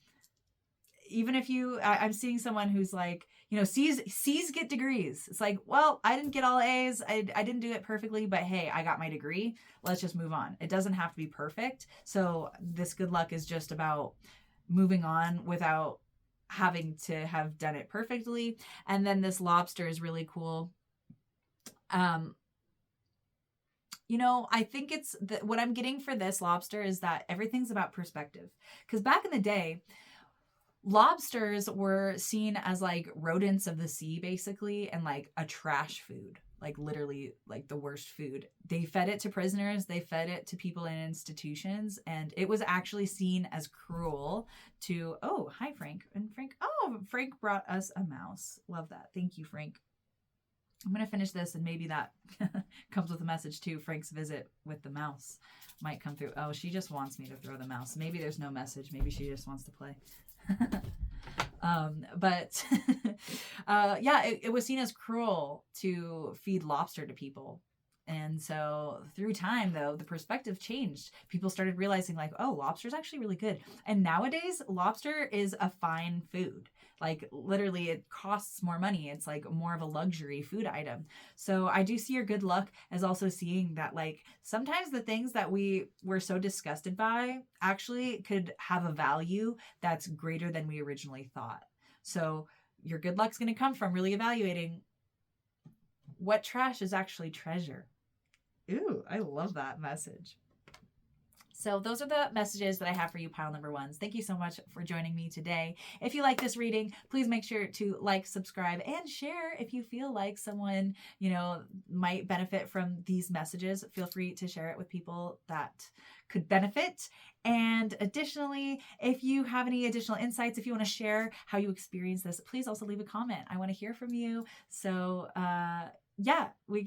even if I'm seeing someone who's like, C's get degrees. It's like, well, I didn't get all A's. I didn't do it perfectly, but hey, I got my degree. Let's just move on. It doesn't have to be perfect. So this good luck is just about moving on without having to have done it perfectly. And then this lobster is really cool. I think it's what I'm getting for this lobster is that everything's about perspective. Because back in the day, lobsters were seen as like rodents of the sea, basically, and like a trash food, like literally like the worst food. They fed it to prisoners, they fed it to people in institutions, and it was actually seen as cruel to, oh, hi, Frank. And Frank brought us a mouse. Love that. Thank you, Frank. I'm going to finish this and maybe that comes with a message too. Frank's visit with the mouse might come through. Oh, she just wants me to throw the mouse. Maybe there's no message. Maybe she just wants to play. It was seen as cruel to feed lobster to people. And so through time, though, the perspective changed. People started realizing like, oh, lobster's actually really good. And nowadays, lobster is a fine food. Like literally it costs more money. It's like more of a luxury food item. So I do see your good luck as also seeing that like sometimes the things that we were so disgusted by actually could have a value that's greater than we originally thought. So your good luck's going to come from really evaluating what trash is actually treasure. Ooh, I love that message. So those are the messages that I have for you, pile number ones. Thank you so much for joining me today. If you like this reading, please make sure to like, subscribe, and share. If you feel like someone, might benefit from these messages, feel free to share it with people that could benefit. And additionally, if you have any additional insights, if you want to share how you experience this, please also leave a comment. I want to hear from you. So,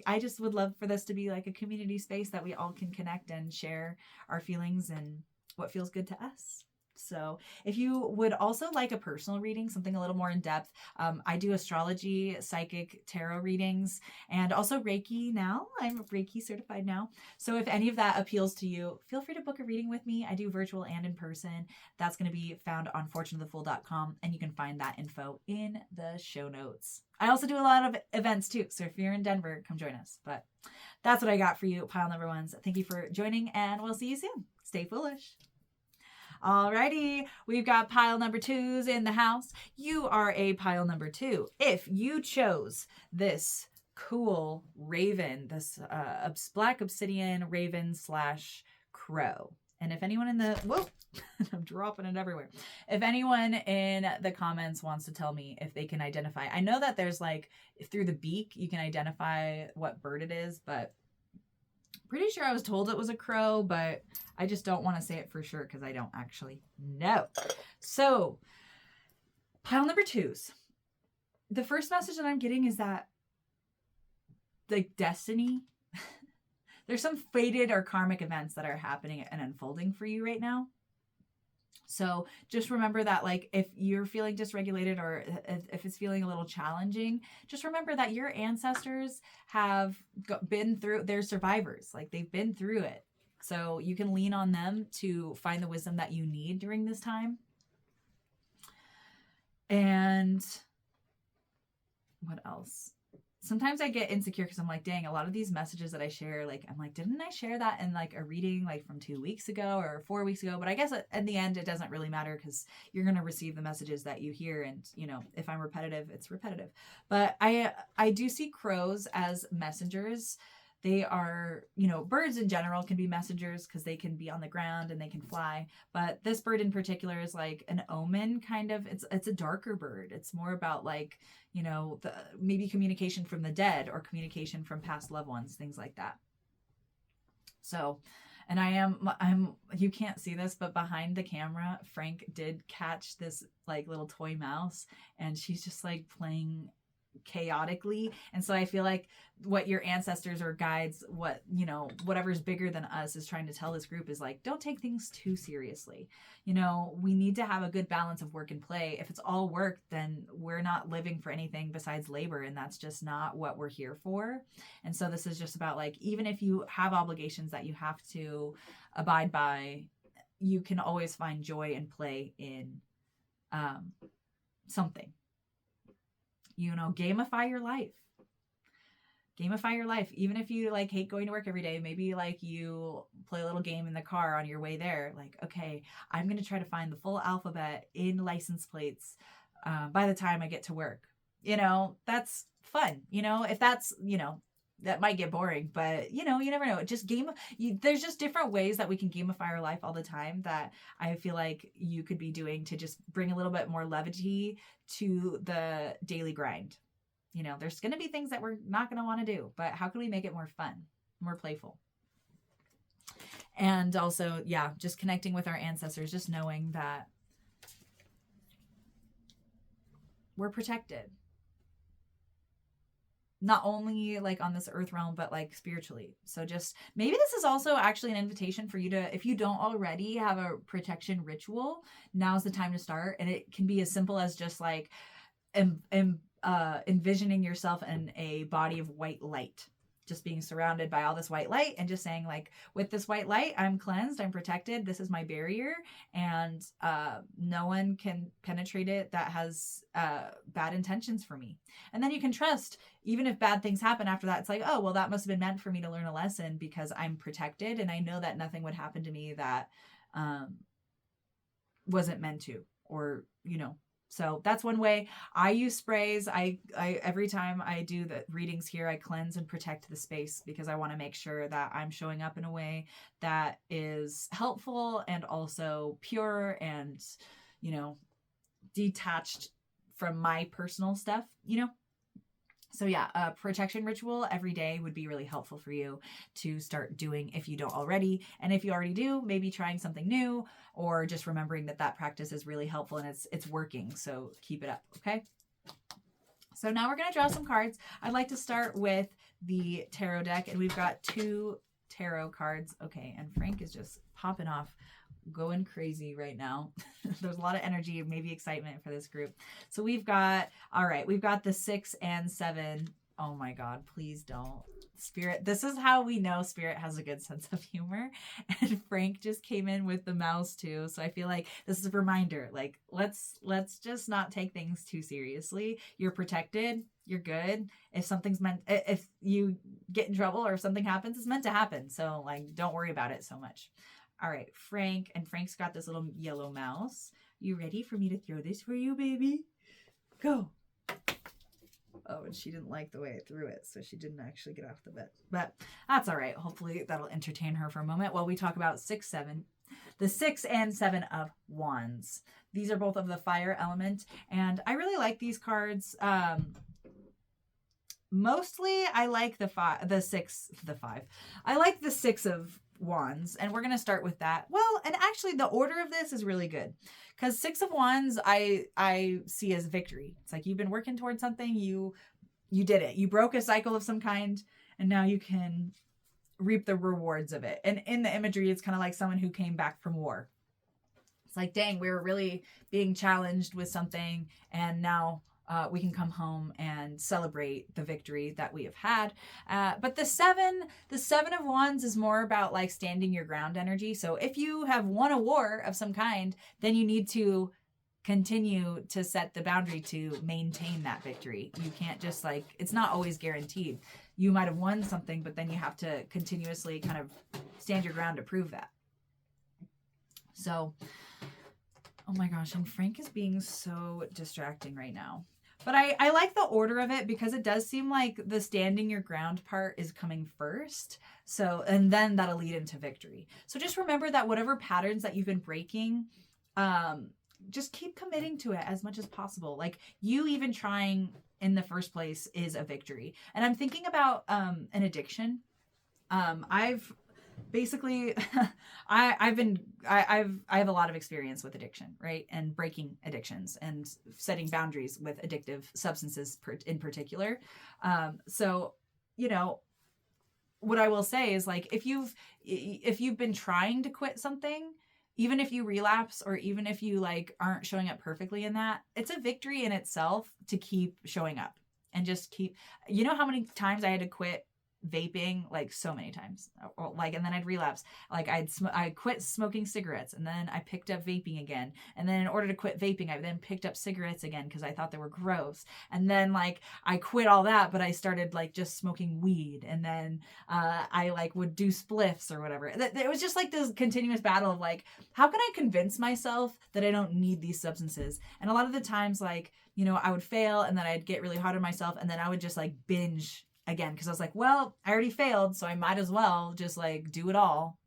I just would love for this to be like a community space that we all can connect and share our feelings and what feels good to us. So if you would also like a personal reading, something a little more in depth, I do astrology, psychic, tarot readings, and also Reiki now. I'm Reiki certified now. So if any of that appeals to you, feel free to book a reading with me. I do virtual and in person. That's going to be found on fortuneofthefool.com, and you can find that info in the show notes. I also do a lot of events too. So if you're in Denver, come join us. But that's what I got for you, pile number ones. Thank you for joining, and we'll see you soon. Stay foolish. Alrighty, we've got pile number twos in the house. You are a pile number two. If you chose this cool raven, this black obsidian raven / crow. And if anyone in the, whoa, I'm dropping it everywhere. If anyone in the comments wants to tell me if they can identify, I know that there's like, through the beak, you can identify what bird it is, but pretty sure I was told it was a crow, but I just don't want to say it for sure because I don't actually know. So, pile number twos. The first message that I'm getting is that, like, destiny, there's some fated or karmic events that are happening and unfolding for you right now. So just remember that, like, if you're feeling dysregulated or if it's feeling a little challenging, just remember that your ancestors have been through, they're survivors. Like, they've been through it. So you can lean on them to find the wisdom that you need during this time. And what else? Sometimes I get insecure because I'm like, dang, a lot of these messages that I share, like, I'm like, didn't I share that in like a reading like from 2 weeks ago or 4 weeks ago? But I guess in the end, it doesn't really matter because you're going to receive the messages that you hear. And, if I'm repetitive, it's repetitive. But I do see crows as messengers. They are, birds in general can be messengers because they can be on the ground and they can fly. But this bird in particular is like an omen kind of. It's a darker bird. It's more about like, maybe communication from the dead or communication from past loved ones, things like that. So, and you can't see this, but behind the camera, Frank did catch this like little toy mouse and she's just like playing chaotically. And so I feel like what your ancestors or guides, whatever's bigger than us is trying to tell this group is like, don't take things too seriously. We need to have a good balance of work and play. If it's all work, then we're not living for anything besides labor, and that's just not what we're here for. And so this is just about like, even if you have obligations that you have to abide by, you can always find joy and play in something. Gamify your life. Gamify your life. Even if you like hate going to work every day, maybe like you play a little game in the car on your way there. Like, okay, I'm going to try to find the full alphabet in license plates by the time I get to work. That's fun. If that's, that might get boring, but you never know. Just there's just different ways that we can gamify our life all the time that I feel like you could be doing to just bring a little bit more levity to the daily grind. There's going to be things that we're not going to want to do, but how can we make it more fun, more playful? And also, just connecting with our ancestors, just knowing that we're protected. Not only like on this earth realm, but like spiritually. So just maybe this is also actually an invitation for you to, if you don't already have a protection ritual, now's the time to start. And it can be as simple as just like envisioning yourself in a body of white light. just being surrounded by all this white light and just saying like, with this white light, I'm cleansed, I'm protected. This is my barrier, and no one can penetrate it that has bad intentions for me. And then you can trust, even if bad things happen after that, it's like, oh, well, that must have been meant for me to learn a lesson because I'm protected. And I know that nothing would happen to me that wasn't meant to, or, you know. So that's one way. I use sprays. I every time I do the readings here, I cleanse and protect the space because I want to make sure that I'm showing up in a way that is helpful and also pure and, you know, detached from my personal stuff, you know? So yeah, a protection ritual every day would be really helpful for you to start doing if you don't already. And if you already do, maybe trying something new or just remembering that that practice is really helpful and it's working. So keep it up, okay? So now we're going to draw some cards. I'd like to start with the tarot deck, and we've got 2 tarot cards. Okay, and Frank is just popping off, going crazy right now. There's a lot of energy, maybe excitement for this group. So we've got, all right, we've got the 6 and 7. Oh my God, please don't. Spirit, this is how we know Spirit has a good sense of humor. And Frank just came in with the mouse too. So I feel like this is a reminder, like, let's just not take things too seriously. You're protected. You're good. If something's meant, if you get in trouble or if something happens, it's meant to happen. So like, don't worry about it so much. All right, Frank, and Frank's got this little yellow mouse. You ready for me to throw this for you, baby? Go. Oh, and she didn't like the way I threw it, so she didn't actually get off the bed. But that's all right. Hopefully that'll entertain her for a moment while we talk about 6, 7. The 6 and 7 of Wands. These are both of the fire element, and I really like these cards. Mostly I like the 5. I like the 6 of Wands, and we're going to start with that. Well, and actually the order of this is really good because 6 of Wands I see as victory. It's like you've been working towards something, you did it. You broke a cycle of some kind, and now you can reap the rewards of it. And in the imagery, it's kind of like someone who came back from war. It's like, dang, we were really being challenged with something, and now we can come home and celebrate the victory that we have had. But the 7 of Wands is more about like standing your ground energy. So if you have won a war of some kind, then you need to continue to set the boundary to maintain that victory. You can't just like, it's not always guaranteed. You might have won something, but then you have to continuously kind of stand your ground to prove that. So, oh my gosh, and Frank is being so distracting right now. But I like the order of it because it does seem like the standing your ground part is coming first. So, and then that'll lead into victory. So just remember that whatever patterns that you've been breaking, just keep committing to it as much as possible. Like you even trying in the first place is a victory. And I'm thinking about an addiction. I've basically I have a lot of experience with addiction, right? And breaking addictions and setting boundaries with addictive substances in particular. So, you know, what I will say is like, if you've been trying to quit something, even if you relapse or even if you like aren't showing up perfectly in that, it's a victory in itself to keep showing up and just keep, you know how many times I had to quit vaping, like so many times, like, and then I'd relapse. Like I quit smoking cigarettes, and then I picked up vaping again, and then in order to quit vaping, I then picked up cigarettes again because I thought they were gross, and then like I quit all that, but I started like just smoking weed, and then I like would do spliffs or whatever. It was just like this continuous battle of like, how can I convince myself that I don't need these substances? And a lot of the times, like, you know, I would fail, and then I'd get really hard on myself, and then I would just like binge again, because I was like, well, I already failed, so I might as well just like do it all.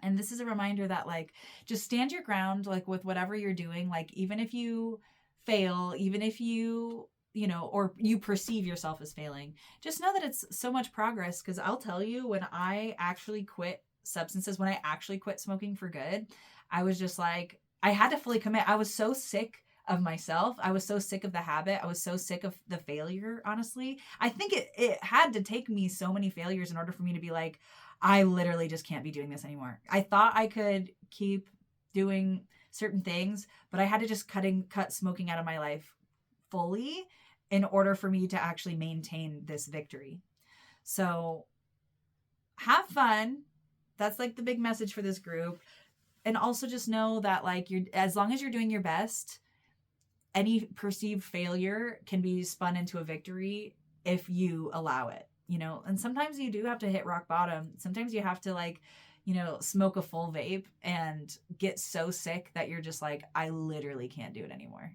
And this is a reminder that like, just stand your ground, like with whatever you're doing. Like, even if you fail, even if you know, or you perceive yourself as failing, just know that it's so much progress. Because I'll tell you, when I actually quit substances, when I actually quit smoking for good, I was just like, I had to fully commit. I was so sick of myself. I was so sick of the habit. I was so sick of the failure, honestly. I think it had to take me so many failures in order for me to be like, I literally just can't be doing this anymore. I thought I could keep doing certain things, but I had to just cut smoking out of my life fully in order for me to actually maintain this victory. So have fun. That's like the big message for this group. And also just know that like as long as you're doing your best, any perceived failure can be spun into a victory if you allow it, you know. And sometimes you do have to hit rock bottom. Sometimes you have to like, you know, smoke a full vape and get so sick that you're just like, I literally can't do it anymore.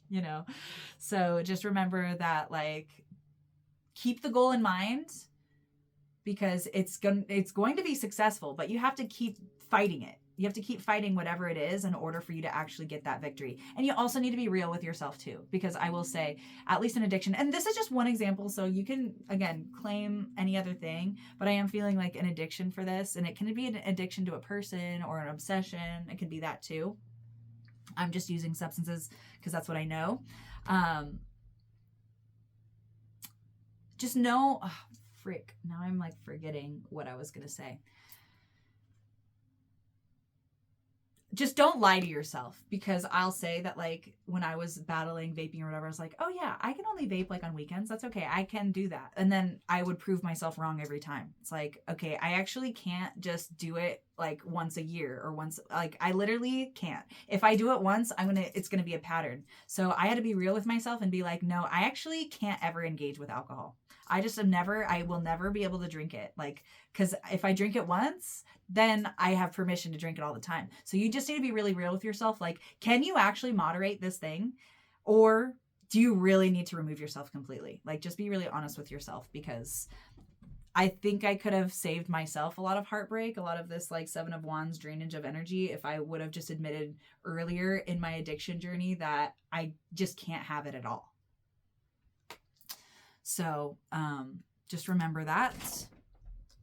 You know. So just remember that, like, keep the goal in mind, because it's going to be successful, but you have to keep fighting it. You have to keep fighting whatever it is in order for you to actually get that victory. And you also need to be real with yourself too, because I will say, at least an addiction, and this is just one example, so you can, again, claim any other thing, but I am feeling like an addiction for this, and it can be an addiction to a person or an obsession. It could be that too. I'm just using substances because that's what I know. Just know, frick, now I'm like forgetting what I was going to say. Just don't lie to yourself, because I'll say that, like, when I was battling vaping or whatever, I was like, oh yeah, I can only vape like on weekends. That's okay. I can do that. And then I would prove myself wrong every time. It's like, okay, I actually can't just do it like once a year or once, like, I literally can't. If I do it once, it's going to be a pattern. So I had to be real with myself and be like, no, I actually can't ever engage with alcohol. I will never be able to drink it. Like, because if I drink it once, then I have permission to drink it all the time. So you just need to be really real with yourself. Like, can you actually moderate this thing? Or do you really need to remove yourself completely? Like, just be really honest with yourself, because I think I could have saved myself a lot of heartbreak, a lot of this like 7 of Wands drainage of energy, if I would have just admitted earlier in my addiction journey that I just can't have it at all. So just remember that.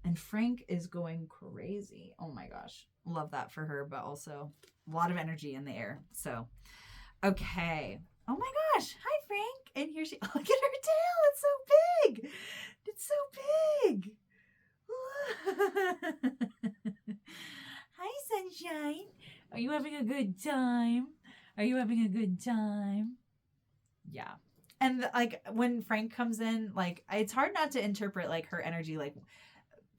And Frank is going crazy. Oh my gosh. Love that for her, but also a lot of energy in the air. So, okay. Oh my gosh. Hi, Frank. And here she, look at her tail. It's so big. It's so big. Hi, sunshine. Are you having a good time? Are you having a good time? Yeah. And like when Frank comes in, like, it's hard not to interpret like her energy. Like,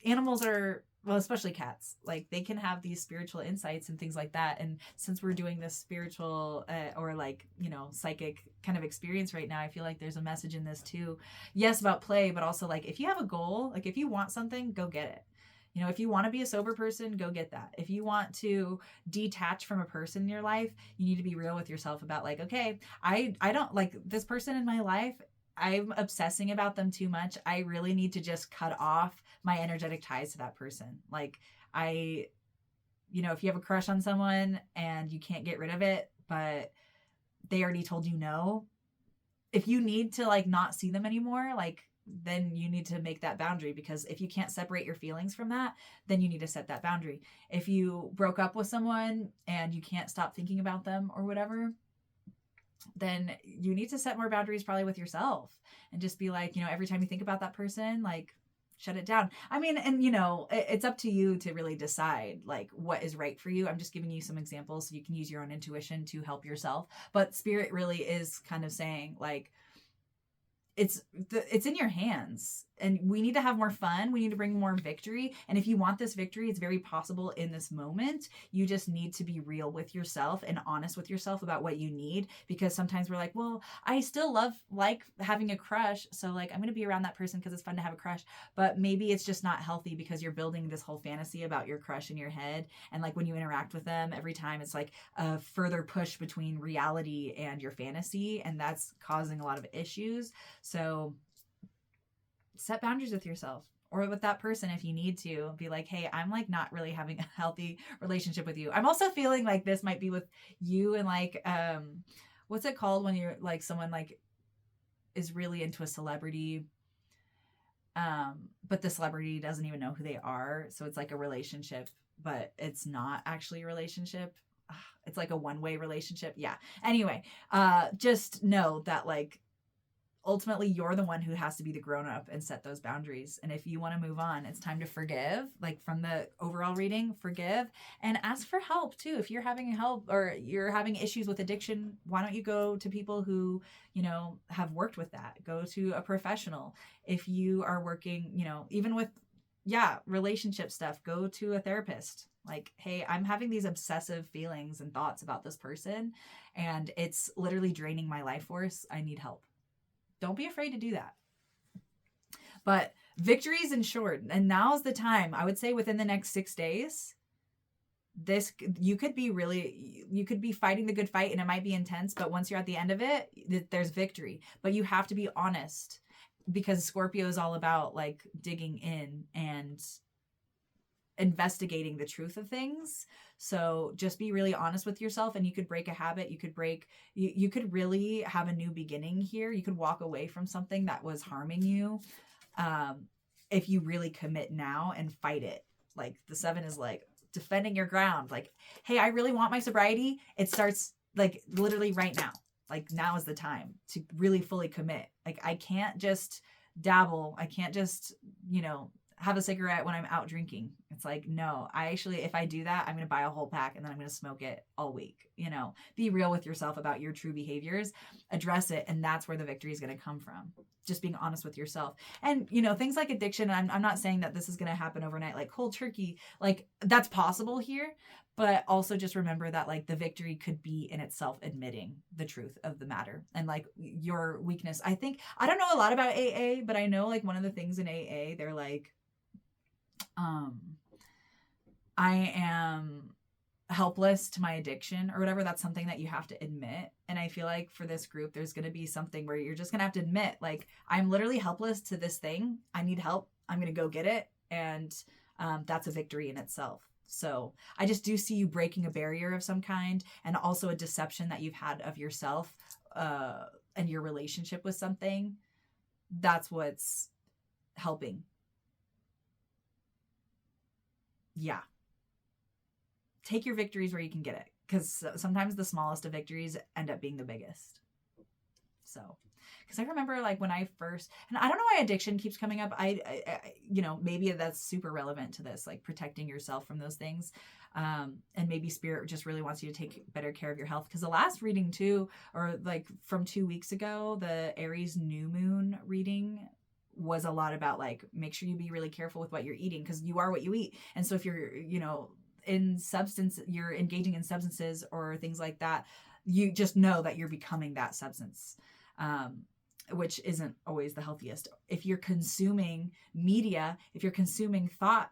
animals are, well, especially cats, like they can have these spiritual insights and things like that. And since we're doing this spiritual or like, you know, psychic kind of experience right now, I feel like there's a message in this too. Yes, about play, but also like if you have a goal, like if you want something, go get it. You know, if you want to be a sober person, go get that. If you want to detach from a person in your life, you need to be real with yourself about like, okay, I don't like this person in my life. I'm obsessing about them too much. I really need to just cut off my energetic ties to that person. Like, you know, if you have a crush on someone and you can't get rid of it, but they already told you no, if you need to like not see them anymore, like, then you need to make that boundary, because if you can't separate your feelings from that, then you need to set that boundary. If you broke up with someone and you can't stop thinking about them or whatever, then you need to set more boundaries probably with yourself and just be like, you know, every time you think about that person, like, shut it down. I mean, and you know, it's up to you to really decide like what is right for you. I'm just giving you some examples so you can use your own intuition to help yourself. But spirit really is kind of saying like, it's in your hands, and we need to have more fun. We need to bring more victory. And if you want this victory, it's very possible in this moment. You just need to be real with yourself and honest with yourself about what you need, because sometimes we're like, well, I still like having a crush, so like I'm going to be around that person because it's fun to have a crush. But maybe it's just not healthy because you're building this whole fantasy about your crush in your head, and like when you interact with them every time, it's like a further push between reality and your fantasy, and that's causing a lot of issues. So set boundaries with yourself or with that person if you need to. Be like, hey, I'm like not really having a healthy relationship with you. I'm also feeling like this might be with you and like, what's it called when you're like someone like is really into a celebrity, but the celebrity doesn't even know who they are. So it's like a relationship, but it's not actually a relationship. It's like a one-way relationship. Yeah. Anyway, just know that like, ultimately you're the one who has to be the grown up and set those boundaries. And if you want to move on, it's time to forgive. Like from the overall reading, forgive and ask for help too. If you're having help or you're having issues with addiction, why don't you go to people who, have worked with that? Go to a professional. If you are working, even with, relationship stuff, go to a therapist. Like, hey, I'm having these obsessive feelings and thoughts about this person, and it's literally draining my life force. I need help. Don't be afraid to do that. But victories ensured. And now's the time. I would say within the next 6 days, you could be fighting the good fight and it might be intense, but once you're at the end of it, there's victory. But you have to be honest, because Scorpio is all about like digging in and investigating the truth of things. So just be really honest with yourself, and you could break a habit. You could really have a new beginning here. You could walk away from something that was harming you. If you really commit now and fight it. Like the 7 is like defending your ground. Like, hey, I really want my sobriety. It starts like literally right now. Like now is the time to really fully commit. Like I can't just dabble. I can't just, have a cigarette when I'm out drinking. It's like, no, if I do that, I'm going to buy a whole pack and then I'm going to smoke it all week. Be real with yourself about your true behaviors, address it. And that's where the victory is going to come from. Just being honest with yourself. And, things like addiction, I'm not saying that this is going to happen overnight, like cold turkey, like that's possible here, but also just remember that like the victory could be in itself admitting the truth of the matter and like your weakness. I don't know a lot about AA, but I know like one of the things in AA, they're like, I am helpless to my addiction or whatever. That's something that you have to admit. And I feel like for this group, there's going to be something where you're just going to have to admit, like, I'm literally helpless to this thing. I need help. I'm going to go get it. And that's a victory in itself. So I just do see you breaking a barrier of some kind, and also a deception that you've had of yourself and your relationship with something. That's what's helping. Yeah. Take your victories where you can get it, because sometimes the smallest of victories end up being the biggest. So, because I remember like when I first, and I don't know why addiction keeps coming up. I maybe that's super relevant to this, like protecting yourself from those things. And maybe spirit just really wants you to take better care of your health. Because the last reading too, or like from 2 weeks ago, the Aries new moon reading was a lot about like, make sure you be really careful with what you're eating, because you are what you eat. And so if you're, you're engaging in substances or things like that, you just know that you're becoming that substance, which isn't always the healthiest. If you're consuming media, if you're consuming thought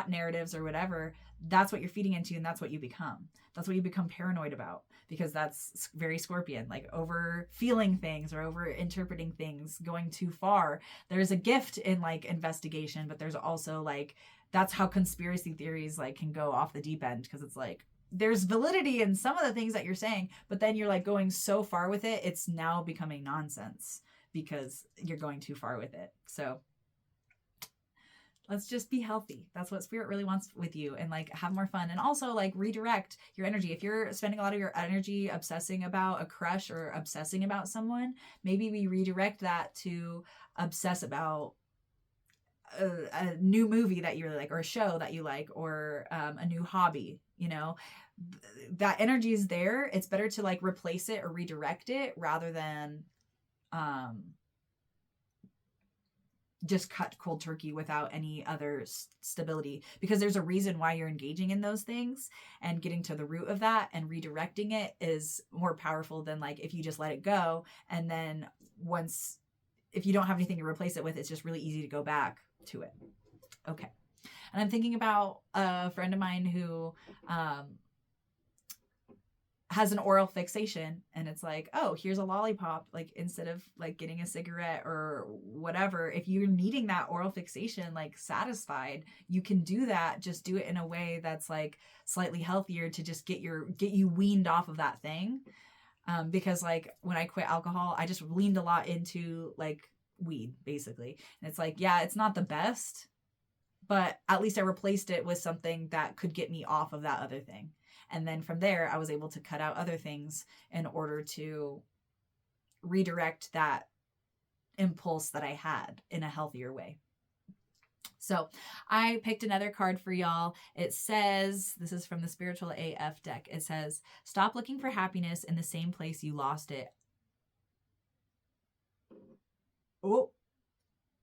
narratives or whatever, that's what you're feeding into, and that's what you become. That's what you become paranoid about, because that's very Scorpion, like over feeling things or over interpreting things, going too far. There's a gift in like investigation, but there's also like, that's how conspiracy theories like can go off the deep end, because it's like there's validity in some of the things that you're saying, but then you're like going so far with it, it's now becoming nonsense because you're going too far with it. So let's just be healthy. That's what spirit really wants with you, and like have more fun, and also like redirect your energy. If you're spending a lot of your energy obsessing about a crush or obsessing about someone, maybe we redirect that to obsess about a new movie that you really like, or a show that you like, or a new hobby. That energy is there. It's better to like replace it or redirect it rather than just cut cold turkey without any other stability, because there's a reason why you're engaging in those things, and getting to the root of that and redirecting it is more powerful than like if you just let it go, and then if you don't have anything to replace it with, it's just really easy to go back to it. Okay. And I'm thinking about a friend of mine who has an oral fixation, and it's like, oh, here's a lollipop, like instead of like getting a cigarette or whatever. If you're needing that oral fixation like satisfied, you can do that. Just do it in a way that's like slightly healthier to just get you weaned off of that thing. Because like when I quit alcohol, I just leaned a lot into like weed basically, and it's like, yeah, it's not the best, but at least I replaced it with something that could get me off of that other thing. And then from there, I was able to cut out other things in order to redirect that impulse that I had in a healthier way. So I picked another card for y'all. It says, this is from the Spiritual AF deck. It says, stop looking for happiness in the same place you lost it. Oh,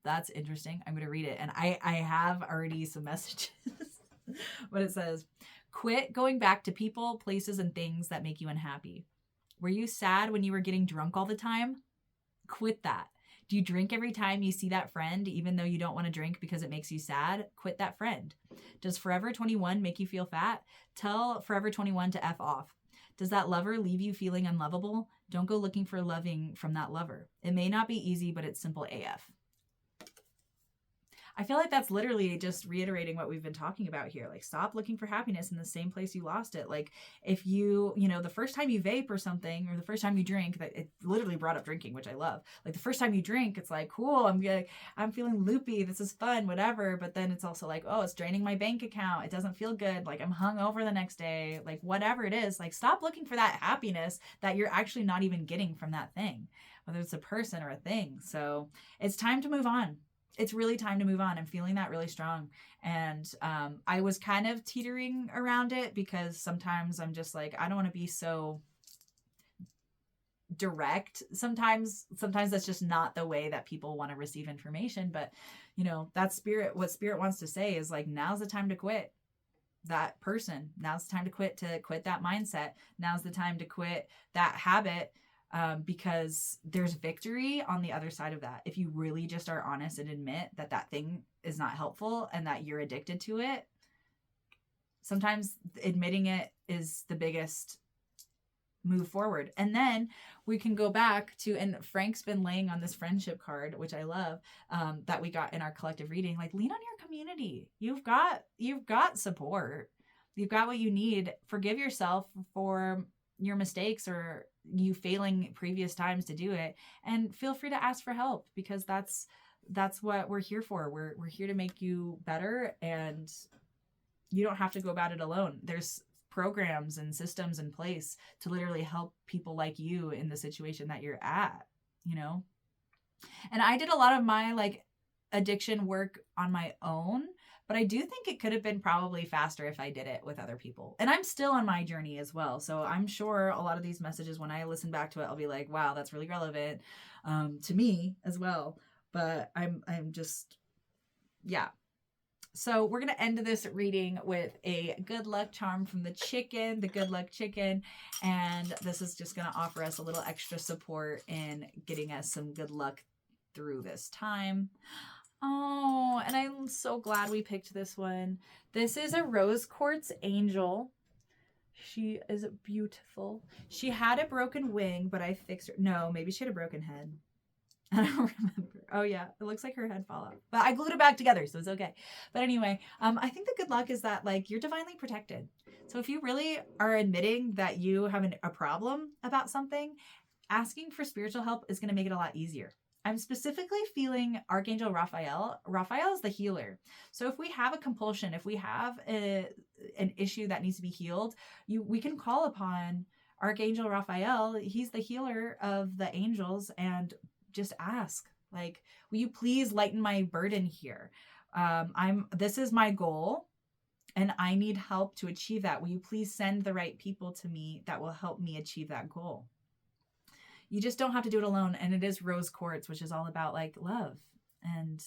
that's interesting. I'm going to read it. And I have already some messages. But it says, quit going back to people, places, and things that make you unhappy. Were you sad when you were getting drunk all the time? Quit that. Do you drink every time you see that friend, even though you don't want to drink because it makes you sad? Quit that friend. Does Forever 21 make you feel fat? Tell Forever 21 to F off. Does that lover leave you feeling unlovable? Don't go looking for loving from that lover. It may not be easy, but it's simple AF. I feel like that's literally just reiterating what we've been talking about here. Like, stop looking for happiness in the same place you lost it. Like, if you know, the first time you vape or something, or the first time you drink, that it literally brought up drinking, which I love. Like, the first time you drink, it's like, cool, I'm feeling loopy, this is fun, whatever. But then it's also like, oh, it's draining my bank account. It doesn't feel good. Like, I'm hungover the next day. Like, whatever it is, like, stop looking for that happiness that you're actually not even getting from that thing, whether it's a person or a thing. So it's time to move on. It's really time to move on. I'm feeling that really strong. And I was kind of teetering around it because sometimes I'm just like, I don't want to be so direct. Sometimes that's just not the way that people want to receive information. But, you know, that's spirit. What spirit wants to say is like, now's the time to quit that person. Now's the time to quit that mindset. Now's the time to quit that habit. Because there's victory on the other side of that. If you really just are honest and admit that that thing is not helpful and that you're addicted to it, sometimes admitting it is the biggest move forward. And then we can go back to, and Frank's been laying on this friendship card, which I love, that we got in our collective reading. Like, lean on your community. You've got support. You've got what you need. Forgive yourself for your mistakes or you failing previous times to do it, and feel free to ask for help, because that's what we're here for. We're here to make you better, and you don't have to go about it alone. There's programs and systems in place to literally help people like you in the situation that you're at, you know? And I did a lot of my like addiction work on my own, but I do think it could have been probably faster if I did it with other people. And I'm still on my journey as well. So I'm sure a lot of these messages, when I listen back to it, I'll be like, wow, that's really relevant to me as well. But I'm just, yeah. So we're going to end this reading with a good luck charm from the good luck chicken. And this is just going to offer us a little extra support in getting us some good luck through this time. Oh, and I'm so glad we picked this one. This is a rose quartz angel. She is beautiful. She had a broken wing, but I fixed her. No, maybe she had a broken head. I don't remember. Oh yeah, it looks like her head fell off, but I glued it back together, so it's okay. But anyway, I think the good luck is that like you're divinely protected. So if you really are admitting that you have a problem about something, asking for spiritual help is going to make it a lot easier. I'm specifically feeling Archangel Raphael. Raphael is the healer. So if we have a compulsion, if we have an issue that needs to be healed, we can call upon Archangel Raphael. He's the healer of the angels, and just ask, like, will you please lighten my burden here? This is my goal and I need help to achieve that. Will you please send the right people to me that will help me achieve that goal? You just don't have to do it alone. And it is rose quartz, which is all about like love and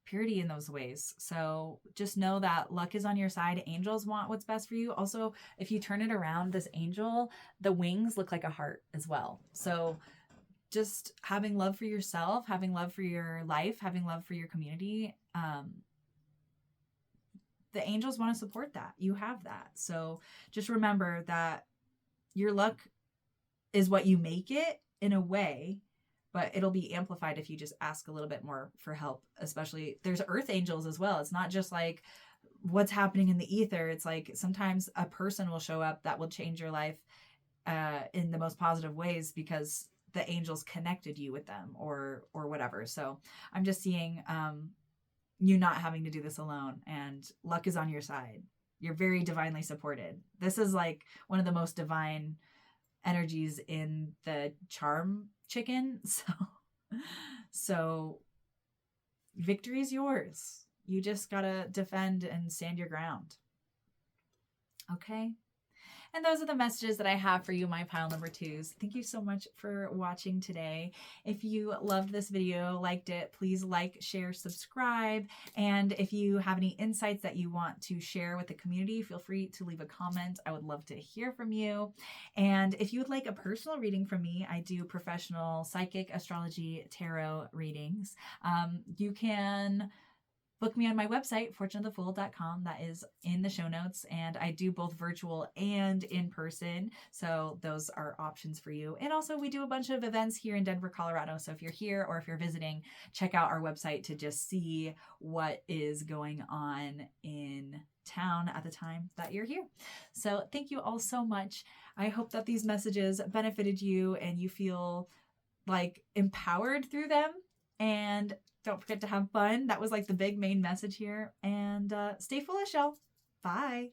purity in those ways. So just know that luck is on your side. Angels want what's best for you. Also, if you turn it around, this angel, the wings look like a heart as well. So just having love for yourself, having love for your life, having love for your community. The angels want to support that. You have that. So just remember that your luck is what you make it in a way, but it'll be amplified if you just ask a little bit more for help. Especially there's earth angels as well. It's not just like what's happening in the ether. It's like sometimes a person will show up that will change your life in the most positive ways because the angels connected you with them or whatever. So I'm just seeing you not having to do this alone, and luck is on your side. You're very divinely supported. This is like one of the most divine energies in the charm chicken. So victory is yours. You just gotta defend and stand your ground. Okay. And those are the messages that I have for you, my pile number 2s. Thank you so much for watching today. If you loved this video, liked it, please like, share, subscribe. And if you have any insights that you want to share with the community, feel free to leave a comment. I would love to hear from you. And if you would like a personal reading from me, I do professional psychic, astrology, tarot readings. You can book me on my website, fortuneofthefool.com. That is in the show notes. And I do both virtual and in person. So those are options for you. And also we do a bunch of events here in Denver, Colorado. So if you're here or if you're visiting, check out our website to just see what is going on in town at the time that you're here. So thank you all so much. I hope that these messages benefited you and you feel like empowered through them. And don't forget to have fun. That was like the big main message here. And stay foolish, y'all. Bye.